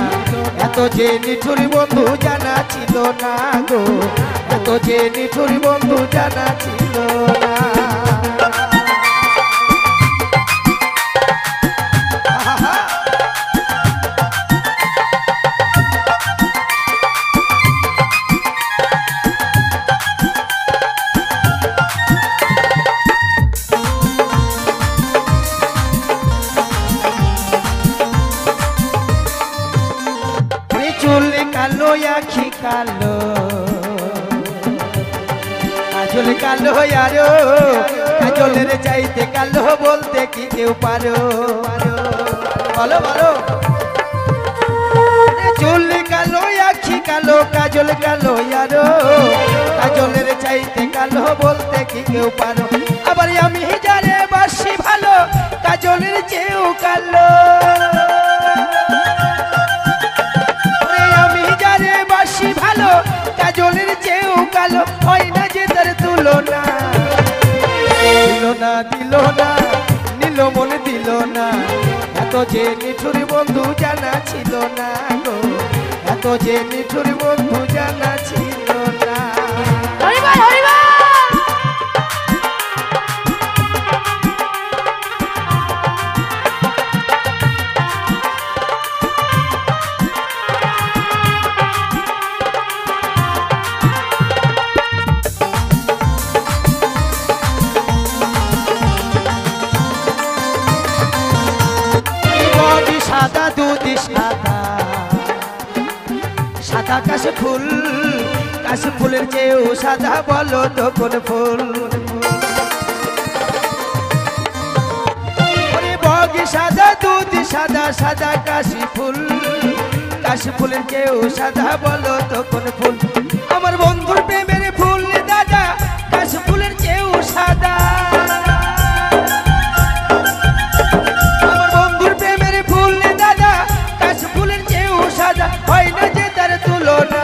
এত যে নিঠুর বন্ধু জানা ছিল না গো, এত যে নিঠুর বন্ধু জানা ছিল না। চুল কালো আখি কালো, কাজল কালো আরো, কাজলের চাইতে কালো বলতে কি কেউ পারো, বলো বলো। চুল কালো আখি কালো, কাজল কালো আরো, কাজলের চাইতে কালো বলতে কি কেউ পারো, আবার আমি যারে বাসি ভালো, কাজলের চেয়েও কালো, বাসি ভালো, কাজলের চেয়েও কালো, হয় না যে তার তুলনা, দিল না দিল না নীল মনে দিল না, এত যে নিঠুর বন্ধু জানা ছিল না গো, এত যে নিঠুর বন্ধু জানা ছিল না। হরিবল, হরিবল। সাদা কাশ ফুল, কাশ ফুলের চেয়েও সাদা বলো তো কোন ফুল? ওরে বগি সাদা, দুধ সাদা, সাদা কাশি ফুল, কাশি ফুলের চেয়েও সাদা বলো তো কোন ফুল? আমার বন্ধুর প্রেমের ফুল দাদা, কাশি ফুলের চেয়েও সাদা। আমার বন্ধুর প্রেমের ফুল দাদা, কাশি ফুলের চেয়েও সাদা, হয় না যে তার তুলনা।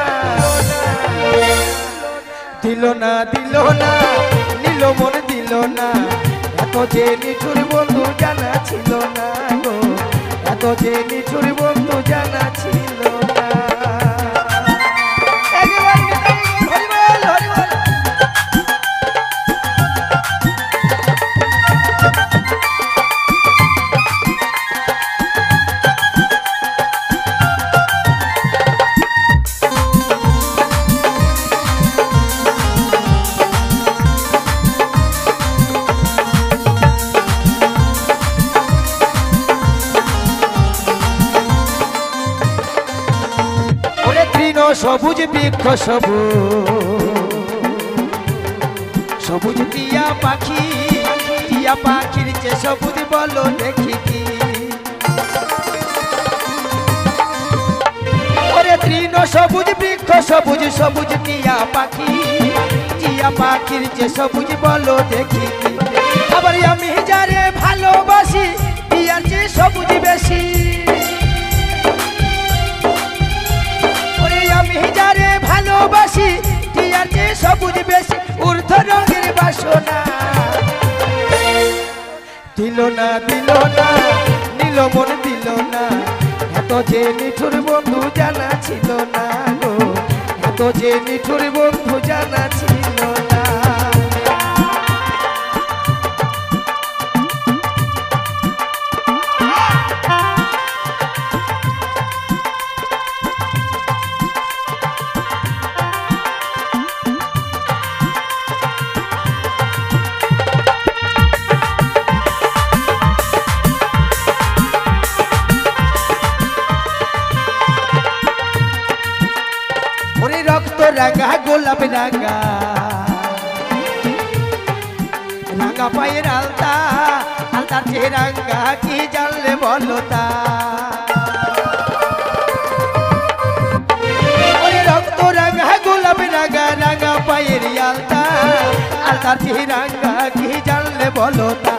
দিল না দিল না, নিল মন দিল না, এত যে নিঠুর বন্ধু জানা ছিল না গো, এত যে নিঠুর বন্ধু জানা ছিল না। একেবারে হরিবল হরিবল। সবুজ বৃক্ষ সবুজ টিয়া পাখি, টিয়া পাখির যে সবুজ বলো দেখি কি? ওরে তৃণ সবুজ বৃক্ষ সবুজ, সবুজ টিয়া পাখি, টিয়া পাখির যে সবুজ বলো দেখি কি? আবার আমি যারে ভালোবাসি, টিয়ার যে সবুজ বেশি। আমি যারে ভালোবাসি, টিয়ার যে সবুজ বেশি, ঊর্ধ্ব রঙের বাসনা। দিল না দিল না, নিল মন দিল না, এত যে নিঠুর বন্ধু জানা ছিল না গো, এত যে নিঠুর বন্ধু জানা ছিল না। রাঙা গোলাপ রাঙা, রাঙা পায়ের আলতা, আলতার যে রাঙা কি জানলে বলো তা? ওরে রক্ত রাঙা গোলাপ রাঙা, রাঙা পায়ের আলতা, আলতার যে রাঙা কি জানলে বলো তা?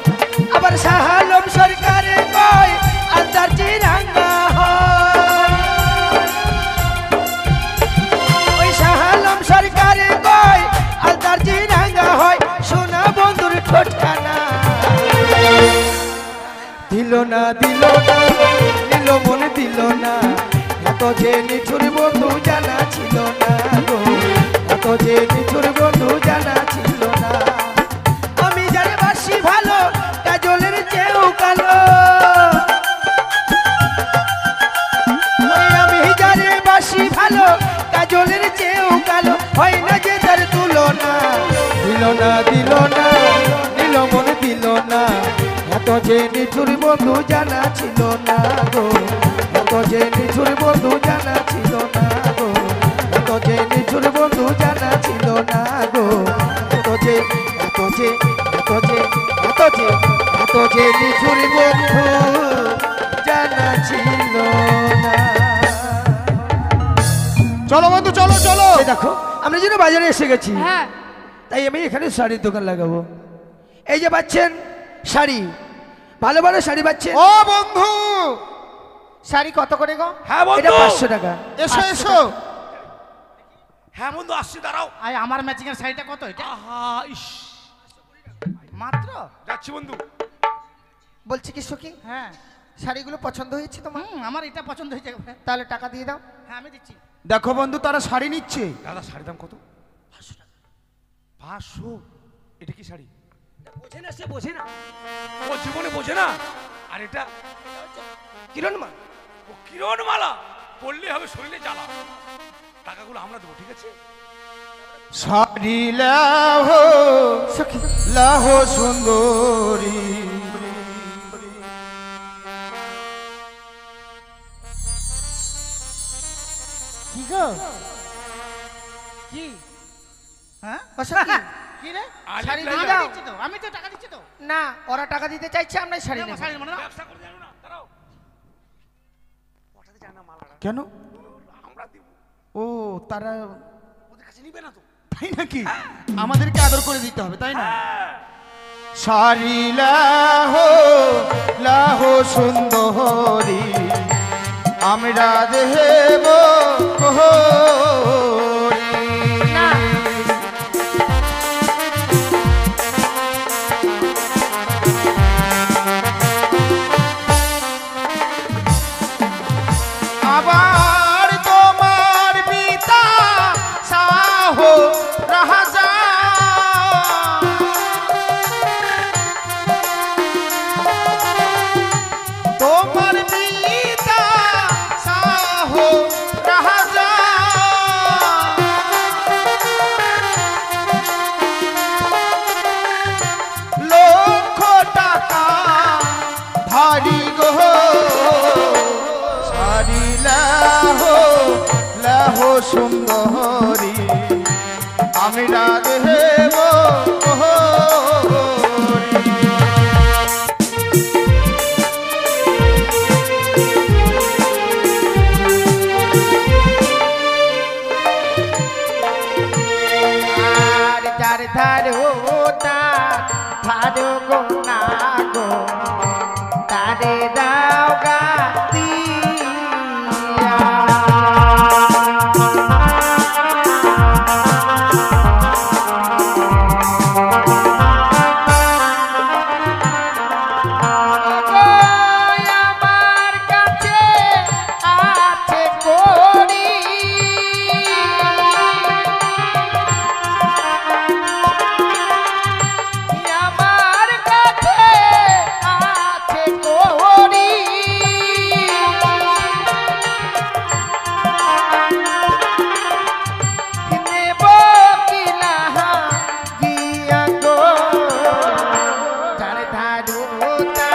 আবার শাহ আলম সরকারে কয় আলতার যে রাঙা সরকারে কয় আলতার যে রাঙা হয়, সোনা বন্ধুর ঠোঁটখানা। দিল না দিল না, নিল মন দিল না, এত যে নিঠুর বন্ধু জানা ছিল না গো, এত যে নিঠুর বন্ধু জানা ছিল না। আমি যারে বাসি ভালো, কাজলের চেয়েও কালো। আমি যারে বাসি ভালো, কাজলের চেয়েও কালো, হয় না যে তার তুলনা। দিল না দিল না, নিল মন দিল না, এত যে নিঠুর বন্ধু জানা ছিল না গো, এত যে নিঠুর বন্ধু জানা ছিল না গো, এত যে নিঠুর বন্ধু জানা ছিল না গো, এত যে এত যে এত যে এত যে এত যে নিঠুর বন্ধু জানা ছিল না। চলো বন্ধু চলো চলো। দেখো আমরা যেন বাজারে এসে গেছি, হ্যাঁ তাই আমি এখানে শাড়ির দোকান লাগাবো। এই যে পাচ্ছেন শাড়ি, ভালো ভালো শাড়ি পাচ্ছেন। ও বন্ধু, শাড়ি কত করে গো? হ্যাঁ এটা বন্ধু, 500 টাকা। এসো এসো। হ্যাঁ বন্ধু আসছি, দাঁড়াও। আই আমার ম্যাচিং এর শাড়িটা কত এটা? আহা ইস, মাত্র যাচ্ছি বন্ধু। বলছি কি সখী, হ্যাঁ শাড়িগুলো পছন্দ হয়েছে তোমার? আমার এটা পছন্দ হয়েছে। তাহলে টাকা দিয়ে দাও। হ্যাঁ আমি দিচ্ছি। দেখো বন্ধু, তারা শাড়ি নিচ্ছে। দাদা শাড়ির দাম কত? 500। এটা কি শাড়ি? বোঝে না, সে বোঝে না, ও জীবনে বোঝে না। আর এটা কিরণমা ও কিরণমালা, পড়লে হবে শরীরে জ্বালা। টাকাগুলো আমরা দেবো, ঠিক আছে? শাড়ি লাহো সখী লাহো সুন্দরী, কি গো কি হ্যাঁ ও সখী, কি রে আরে শাড়ি প্লাই দিয়ে দাও। দাও। দিচ্ছি তো, আমি তো টাকা দিচ্ছি তো না ওরা টাকা দিতে চাইছে, আমরাই শাড়ি নাও, নেব। শাড়ি মানে নাও। ব্যবসা করে জানো না, দাঁড়াও। পটাতে জানা মালাটা কেন? আমরা দিব। ও তারা ওদের কাছে নিবে না তো। তাই নাকি? আমাদেরকে আদর করে দিতে হবে, তাই না? শাড়ি লাহো লাহো সুন্দরী আমরা দেব না আবার তোমার পিতা সাহো রাজা তোমার পিতা সাহো রাজা লক্ষ টাকা ভারী গো শাড়ি লাহো লাহো সুন্দরী আমরা দেব আর যার ধারো না ধারো গো না গো তারে দাও গা দিয়া। আমার কাছে আছে করি আমার কাছে আছে করি নেব কিনা গিয়া গো যার ধারো না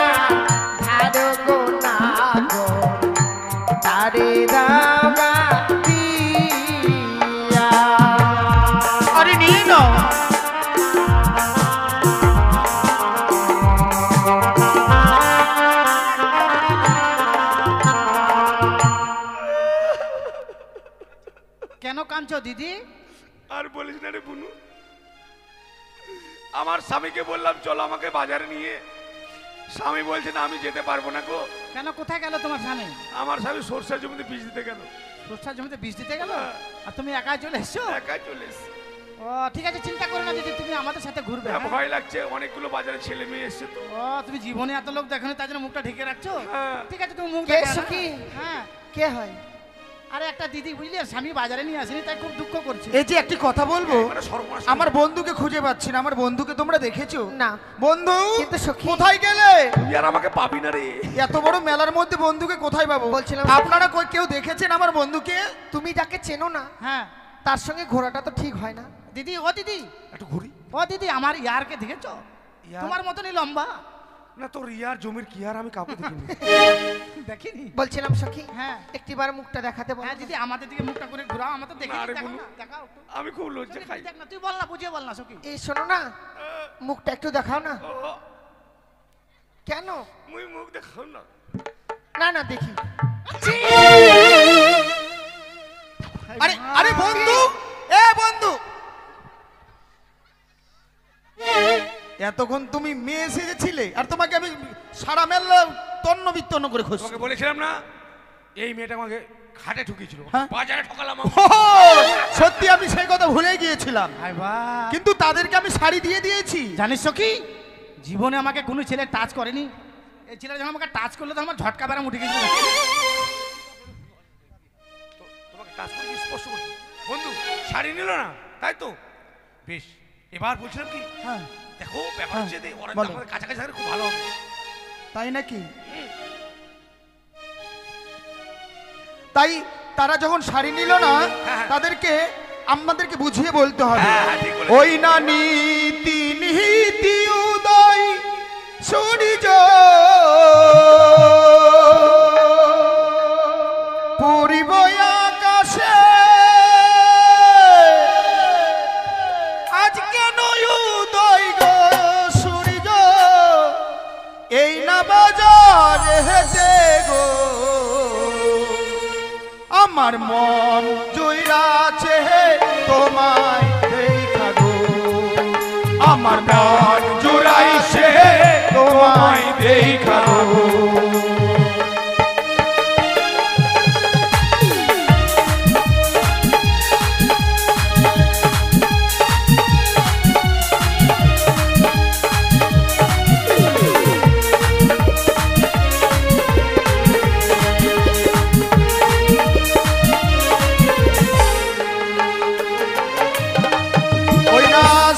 ধারো গো না গো তারে দাওয়া দিয়া। আরে নিয়ে নাও কেন কাঁদছো দিদি? আর বলিস না রে বুনু, আমার স্বামীকে বললাম চলো আমাকে বাজারে নিয়ে, স্বামী বলছে না আমি যেতে পারবো না গো। কেন কোথায় গেল তোমার স্বামী? আমার স্বামী সরষের জমিতে বীজ দিতে গেল। সরষার জমিতে বীজ দিতে গেল আর তুমি একাই চলে এসছো? একাই চলে এসছে। ও ঠিক আছে, চিন্তা করো না দিদি, তুমি আমাদের সাথে ঘুরবে। হ্যাঁ? ভয় লাগছে, অনেকগুলো বাজারে ছেলে মেয়ে এসছে তো। ও তুমি জীবনে এত লোক দেখোনি তাই জন্য মুখটা ঢেকে রাখছো? হ্যাঁ। ঠিক আছে তুমি মুখ কে ঢেকে রাখো। সখী? হ্যাঁ কে হয়? আরে একটা দিদি বুঝলি স্বামী বাজারে নিয়ে আসেনি তাই খুব দুঃখ করছে। এই যে একটি কথা বলবো, মানে সর্বনাশ। আমার বন্ধুকে খুঁজে পাচ্ছি না। আমার বন্ধুকে তোমরা দেখেছো? না। বন্ধু কিন্তু সখী- কোথায় গেলে? তুই আর আমাকে পাবি না রে। এত বড় মেলার মধ্যে বন্ধুকে কোথায় পাবো? বলছিলাম- আপনারা কেউ দেখেছেন আমার বন্ধুকে? তুমি যাকে চেনো না হ্যাঁ তার সঙ্গে ঘোরাটা তো ঠিক হয় না। দিদি, ও দিদি, একটু ঘুরি ও দিদি, আমার ইয়ারকে দেখেছো? ইয়ার? তোমার মতনই লম্বা। না, তোর ইয়ার জমির কি আর আমি কাউকে দেখিনি। দেখিনি? বলছিলাম সখী, হ্যাঁ একটিবার মুখটা দেখাতে বল। হ্যাঁ দিদি, আমাদের দিকে মুখটা করে ঘোরাও, আমাদের দেখে না রে দেখাও বুনু। না, দেখাও একটু। আমি খুব লজ্জা সখী, খাই। তুই দেখ না, তুই বল না, বুঝিয়ে বল না সখী। এই শোনো না, মুখটা একটু দেখাও না। ও, কেন? মুই মুখ দেখাও না। না না দেখি। আরে আরে বন্ধু, এ বন্ধু, এতক্ষণ তুমি মেয়ে সেজেছিলে আর তোমাকে আমি সারা মেলা তন্ন বিতন্ন করে খুঁজছি। তোমাকে বলেছিলাম না এই মেয়েটা আমাকে খাটে ঠুকিয়েছিল, হ্যাঁ? বাজারে ঠকালাম। ও, সত্যি আমি সেই কথা ভুলে গিয়েছিলাম, হায় বাবা, কিন্তু তাদেরকে আমি শাড়ি দিয়ে দিয়েছি। জানিস কি জীবনে আমাকে কোনো ছেলে টাচ করেনি, এই ছেলেটা যখন আমাকে টাচ করলো তো আমার ঝটকা বেড়াম উঠে গেছিল। তোমাকে টাচ করে কি স্পর্শ করছি বন্ধু, শাড়ি নিল না তাই তো? বেশ, এবার বলছিলাম কি, হ্যাঁ, দেখো ব্যাপার হচ্ছে যে ওরা বলো। আমাদের কাছাকাছি থাকলে খুব ভালো হবে। তাই নাকি? তাই তারা যখন শাড়ি নিল না, হ্যাঁ। তাদেরকে আমাদেরকে বুঝিয়ে বলতে হবে। হ্যাঁ, হ্যাঁ, ঠিক বলেছো। ওই না নীতি নীতি উদয় সূর্য পূর্ব আকাশে বাজারে হেঁটে গো আমার মন জুইরাছে তোমায় দেখা গো আমার মন জুড়াইছে তোমায় দেখা গো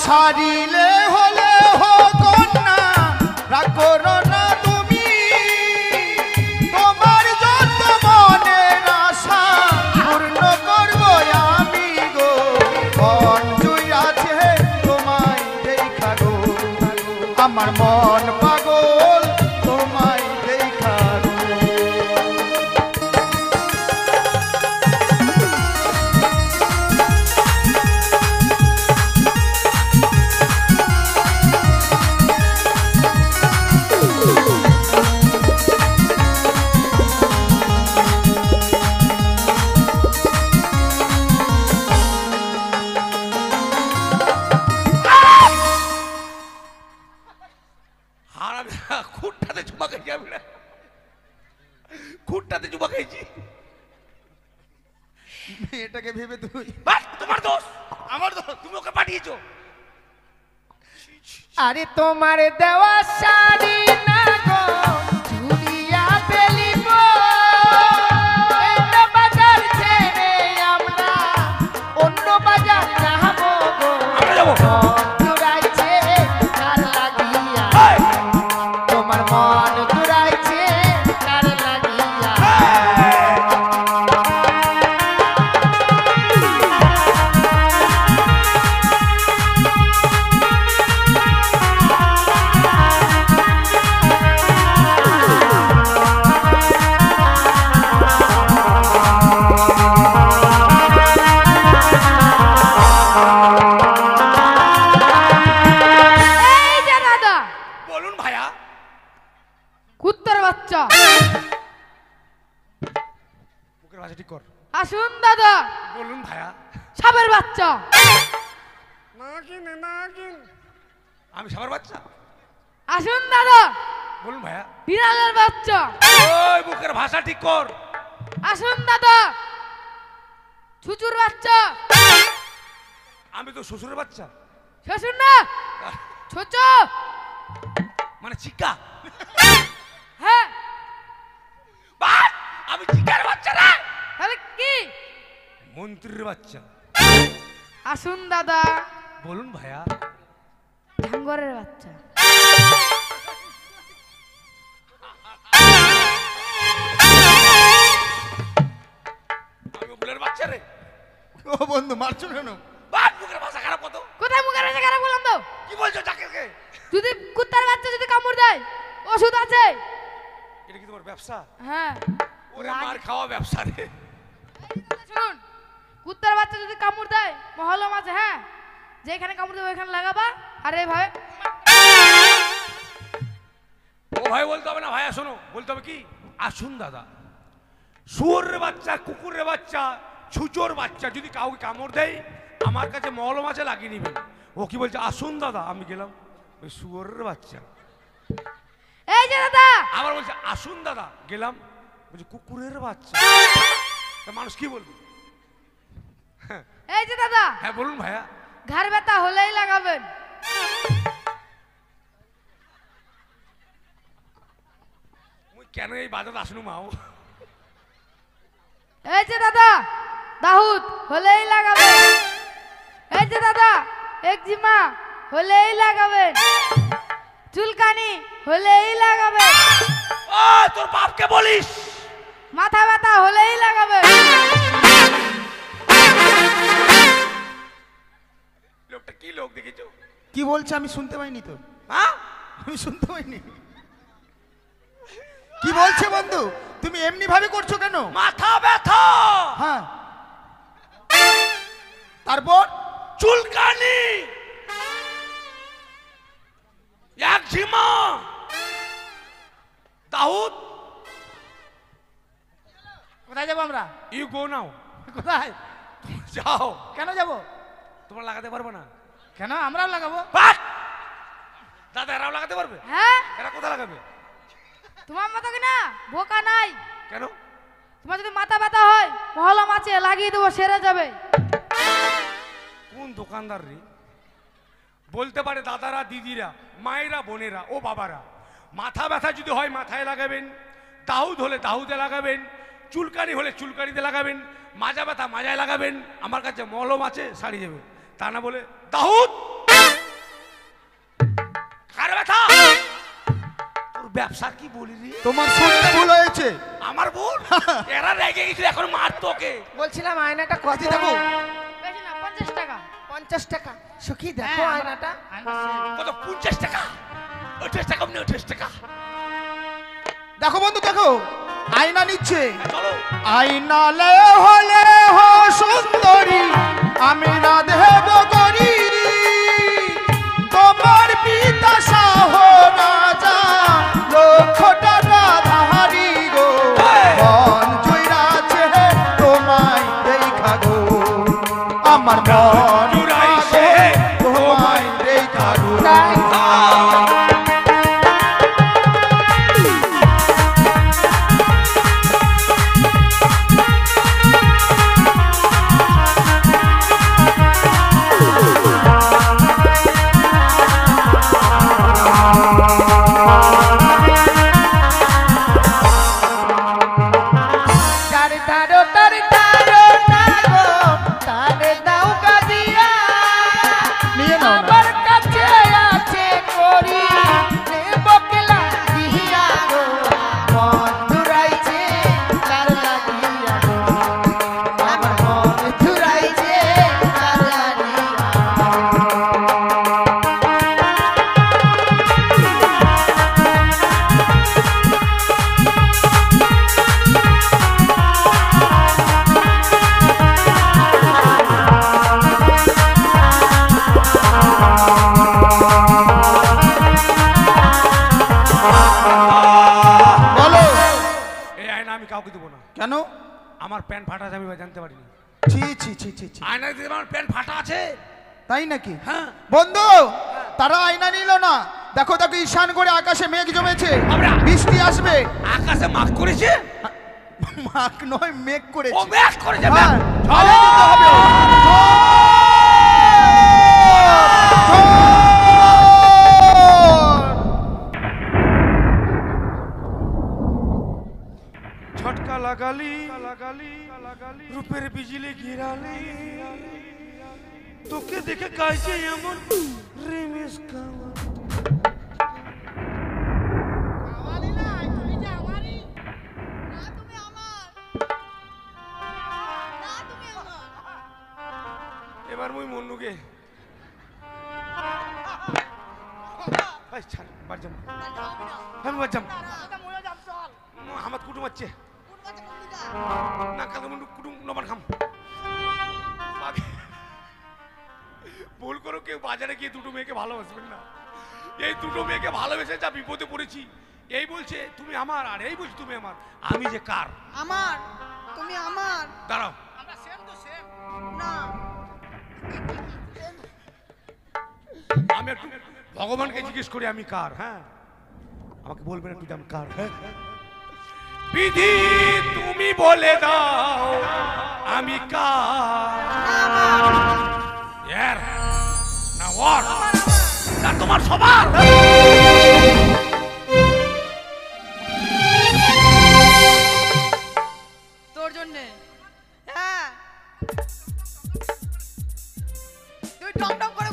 ছাড়িলে হলে হো কন্যা রাখো না তুমি তোমার যত মনের আশা পূর্ণ করবো আমি গো মন জুইরাছে তোমায় দেখা গো আমার মন পাগল তোমায় দেখা গো খুঁটটাতে চুমা খাইছি এটাকে ভেবে তুই তোমার দোষ আমার দোষ তুমি ওকে পাঠিয়েছো আরে তোমার দেওয়া শাড়ি না গো ঝুলিয়া ফেলিব অন্য বাজার ছেড়ে আমরা অন্য বাজার যাবো গো আমরা যাবো জুড়াইছে কার লাগিয়া তোমার মন জুড়াইছে কার লাগিয়া ঠিক কর আসুন দাদা। বলুন ভাইয়া। সাপের বাচ্চা। আমি সাপের বাচ্চা? আসুন দাদা। বলুন ভাইয়া। বিড়ালের বাচ্চা। ওই মুখের ভাষা ঠিক কর। আসুন দাদা। ছুচুর বাচ্চা। আমি তো শ্বশুরের বাচ্চা। শ্বশুর না, ছোচো মানে চিকা। হ্যাঁ বাট আমি চিকার বাচ্চা না। তাহলে কি? মন্ত্রীর বাচ্চা। আসুন দাদা। বলুন ভাইয়া। ঢাঙ্গরের বাচ্চা। আমি বুলের বাচ্চা রে। ও বন্ধু মারছো কেন? বাট মুখের ভাষা খারাপ কত। কোথায় মুখের ভাষা খারাপ বললাম তো? কি বলছো চাকরকে? যদি কুত্তার বাচ্চা যদি কামড় দেয় ওষুধ আছে। এটা কি তোমার ব্যবসা? হ্যাঁ ওরে মার খাওয়া ব্যবসা রে। শুনুন, কুত্তার বাচ্চা যদি কামড় দেয় মহলম আছে, হ্যাঁ যেখানে কামড় দেবে ওইখানে লাগাবা। আর এইভাবে ও ভাই বলতে হবে না ভাইয়া, শোনো বলতে হবে কি আসুন দাদা। শুয়োরের বাচ্চা, কুকুরের বাচ্চা, ছুচোর বাচ্চা যদি কাউকে কামড় দেয় আমার কাছে মলম আছে, লাগিয়ে নিবেন। ও কি বলছে আসুন দাদা, আমি গেলাম ওই শুয়োরের বাচ্চা। এই যে দাদা আবার বলছে আসুন দাদা, গেলাম বলছে কুকুরের বাচ্চা। তা মানুষ কি বলবে? এই যে দাদা, হ্যাঁ বলুন ভাইয়া। ঘাড় ব্যথা হলেই লাগাবেন। মুই কেন এই বাজারে আসনু মাও? এই যে দাদা, দাহুদ হলেই লাগাবেন। এই যে দাদা, একজিমা হলেই লাগাবেন। চুলকানি হলেই লাগাবেন। ও তোর বাপকে বলিস। মাথা ব্যথা হলেই লাগাবেন। লোকটা কি লোক দেখেছো? কি বলছে আমি শুনতে পাইনি তো। হ্যাঁ আমি শুনতে পাইনি। কি বলছে বন্ধু? তুমি এমনি ভাবে করছো কেন? মাথা ব্যথা, হ্যাঁ তারপর চুলকানি, একজিমা, দাউদ কোথায় যাবো আমরা? ইউ গো নাও। কোথায় যাও। কেন যাবো? তোমরা লাগাতে পারবে না? কেন আমরাও লাগাবো? বাস! দাদা এরাও লাগাতে পারবে? হ্যাঁ এরা কোথায় লাগাবে? তোমার মতো কি না বোকা নাই। কেন? তোমার যদি মাথা ব্যথা হয় মহলম আছে লাগিয়ে দেবো, সেরে যাবে। কোন দোকানদার রে? বলতে পারে দাদারা, দিদিরা, মায়েরা, বোনেরা ও বাবারা, মাথা ব্যথা যদি হয় মাথায় লাগাবেন, দাউদ হলে দাউদে লাগাবেন, চুলকানি হলে চুলকানিতে লাগাবেন, মাজা ব্যথা মাজায় লাগাবেন। আমার কাছে মলম আছে, সারি যাবে। তা না বলে দাউদ কার ব্যথা? তোর ব্যবসা কি বলি রে? তোমার শুনতে ভুল হয়েছে। আমার বোন এরা রেগে গেছিল, এখন মার তোকে। বলছিলাম আয়নাটা কত দিদি দেবো? বেশি না 50 টাকা। 50 টাকা। সখী দেখো হ্যাঁ, আয়নাটা। কত? 50 টাকা? 50 টাকা মানে 50 টাকা। দেখো বন্ধু দেখো, আয়না নিচ্ছে। চলো। আয়নালে হলে হো সুন্দরী, আমি রাধেব করি তোমার পিতা শাহ রাজা লক্ষটা রাধারি গো, মন জুইরাছে তোমায় দেখা গো, আমার মন জুড়াইছে তোমায় দেখা গো। তারে তারো তারে তারো তারো তারে দাও কাদিয়া, নিয়ে নাও না। আমার কাছে আছে করি বকলা দিয়া গো, মন জুড়াইছে তার লাগিয়া গো, আমার মন জুড়াইছে তার লাগিয়া। বলো। এই আয়না আমি কাউকে দেবো না। কেন? আমার প্যান্ট ফাটা আছে, আমি জানতে পারিনি। ছি ছি ছি ছি ছি। আয়না দিতে আমার প্যান্ট ফাটা আছে। তাই নাকি? হ্যাঁ। বন্ধু, তারা আয়না নিল না। দেখো দেখো, ঈশান করে আকাশে মেঘ জমেছে, আমরা- বৃষ্টি আসবে। আকাশে মাখ করেছে। মাক নয়, মেঘ ও করেছে। ম্যাচ করেছে। হ্যাঁ, ম্যাচ। আলো দিতে হবে। ঝটকা লাগালি রূপের বিজলি গিরালি, তোকে দেখে গাইছে এমন রেমেশ কাওয়া। এবার মুই মন্নুকে ছাড়, বাড়ি যাম। আমি বাড়ি যাম। আমার কুটুম আছে না, কাদা মুন্ডু কুটুম নবার খাম। ভুল করো, কেউ বাজারে গিয়ে দুটো মেয়েকে ভালোবাসবেন না। এই দুটো মেয়েকে ভালোবেসে যা বিপদে পড়েছি। এই বলছে তুমি আমার, আর এই বলছে তুমি আমার। আমি যে কার? আমার, তুমি আমার দাঁড়াও, না। আমি একটু ভগবানকে জিজ্ঞেস করি আমি কার। হ্যাঁ, আমাকে বলবেন একটু যে আমি কার। হ্যাঁ, বিধি তুমি বলে দাও আমি কার। এর না ওর না তোমার সবার। তোর জন্য। হ্যাঁ, তুই টম টম করে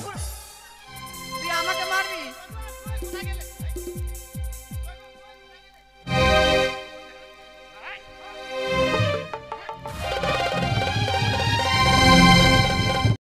তুই আমাকে মারবি।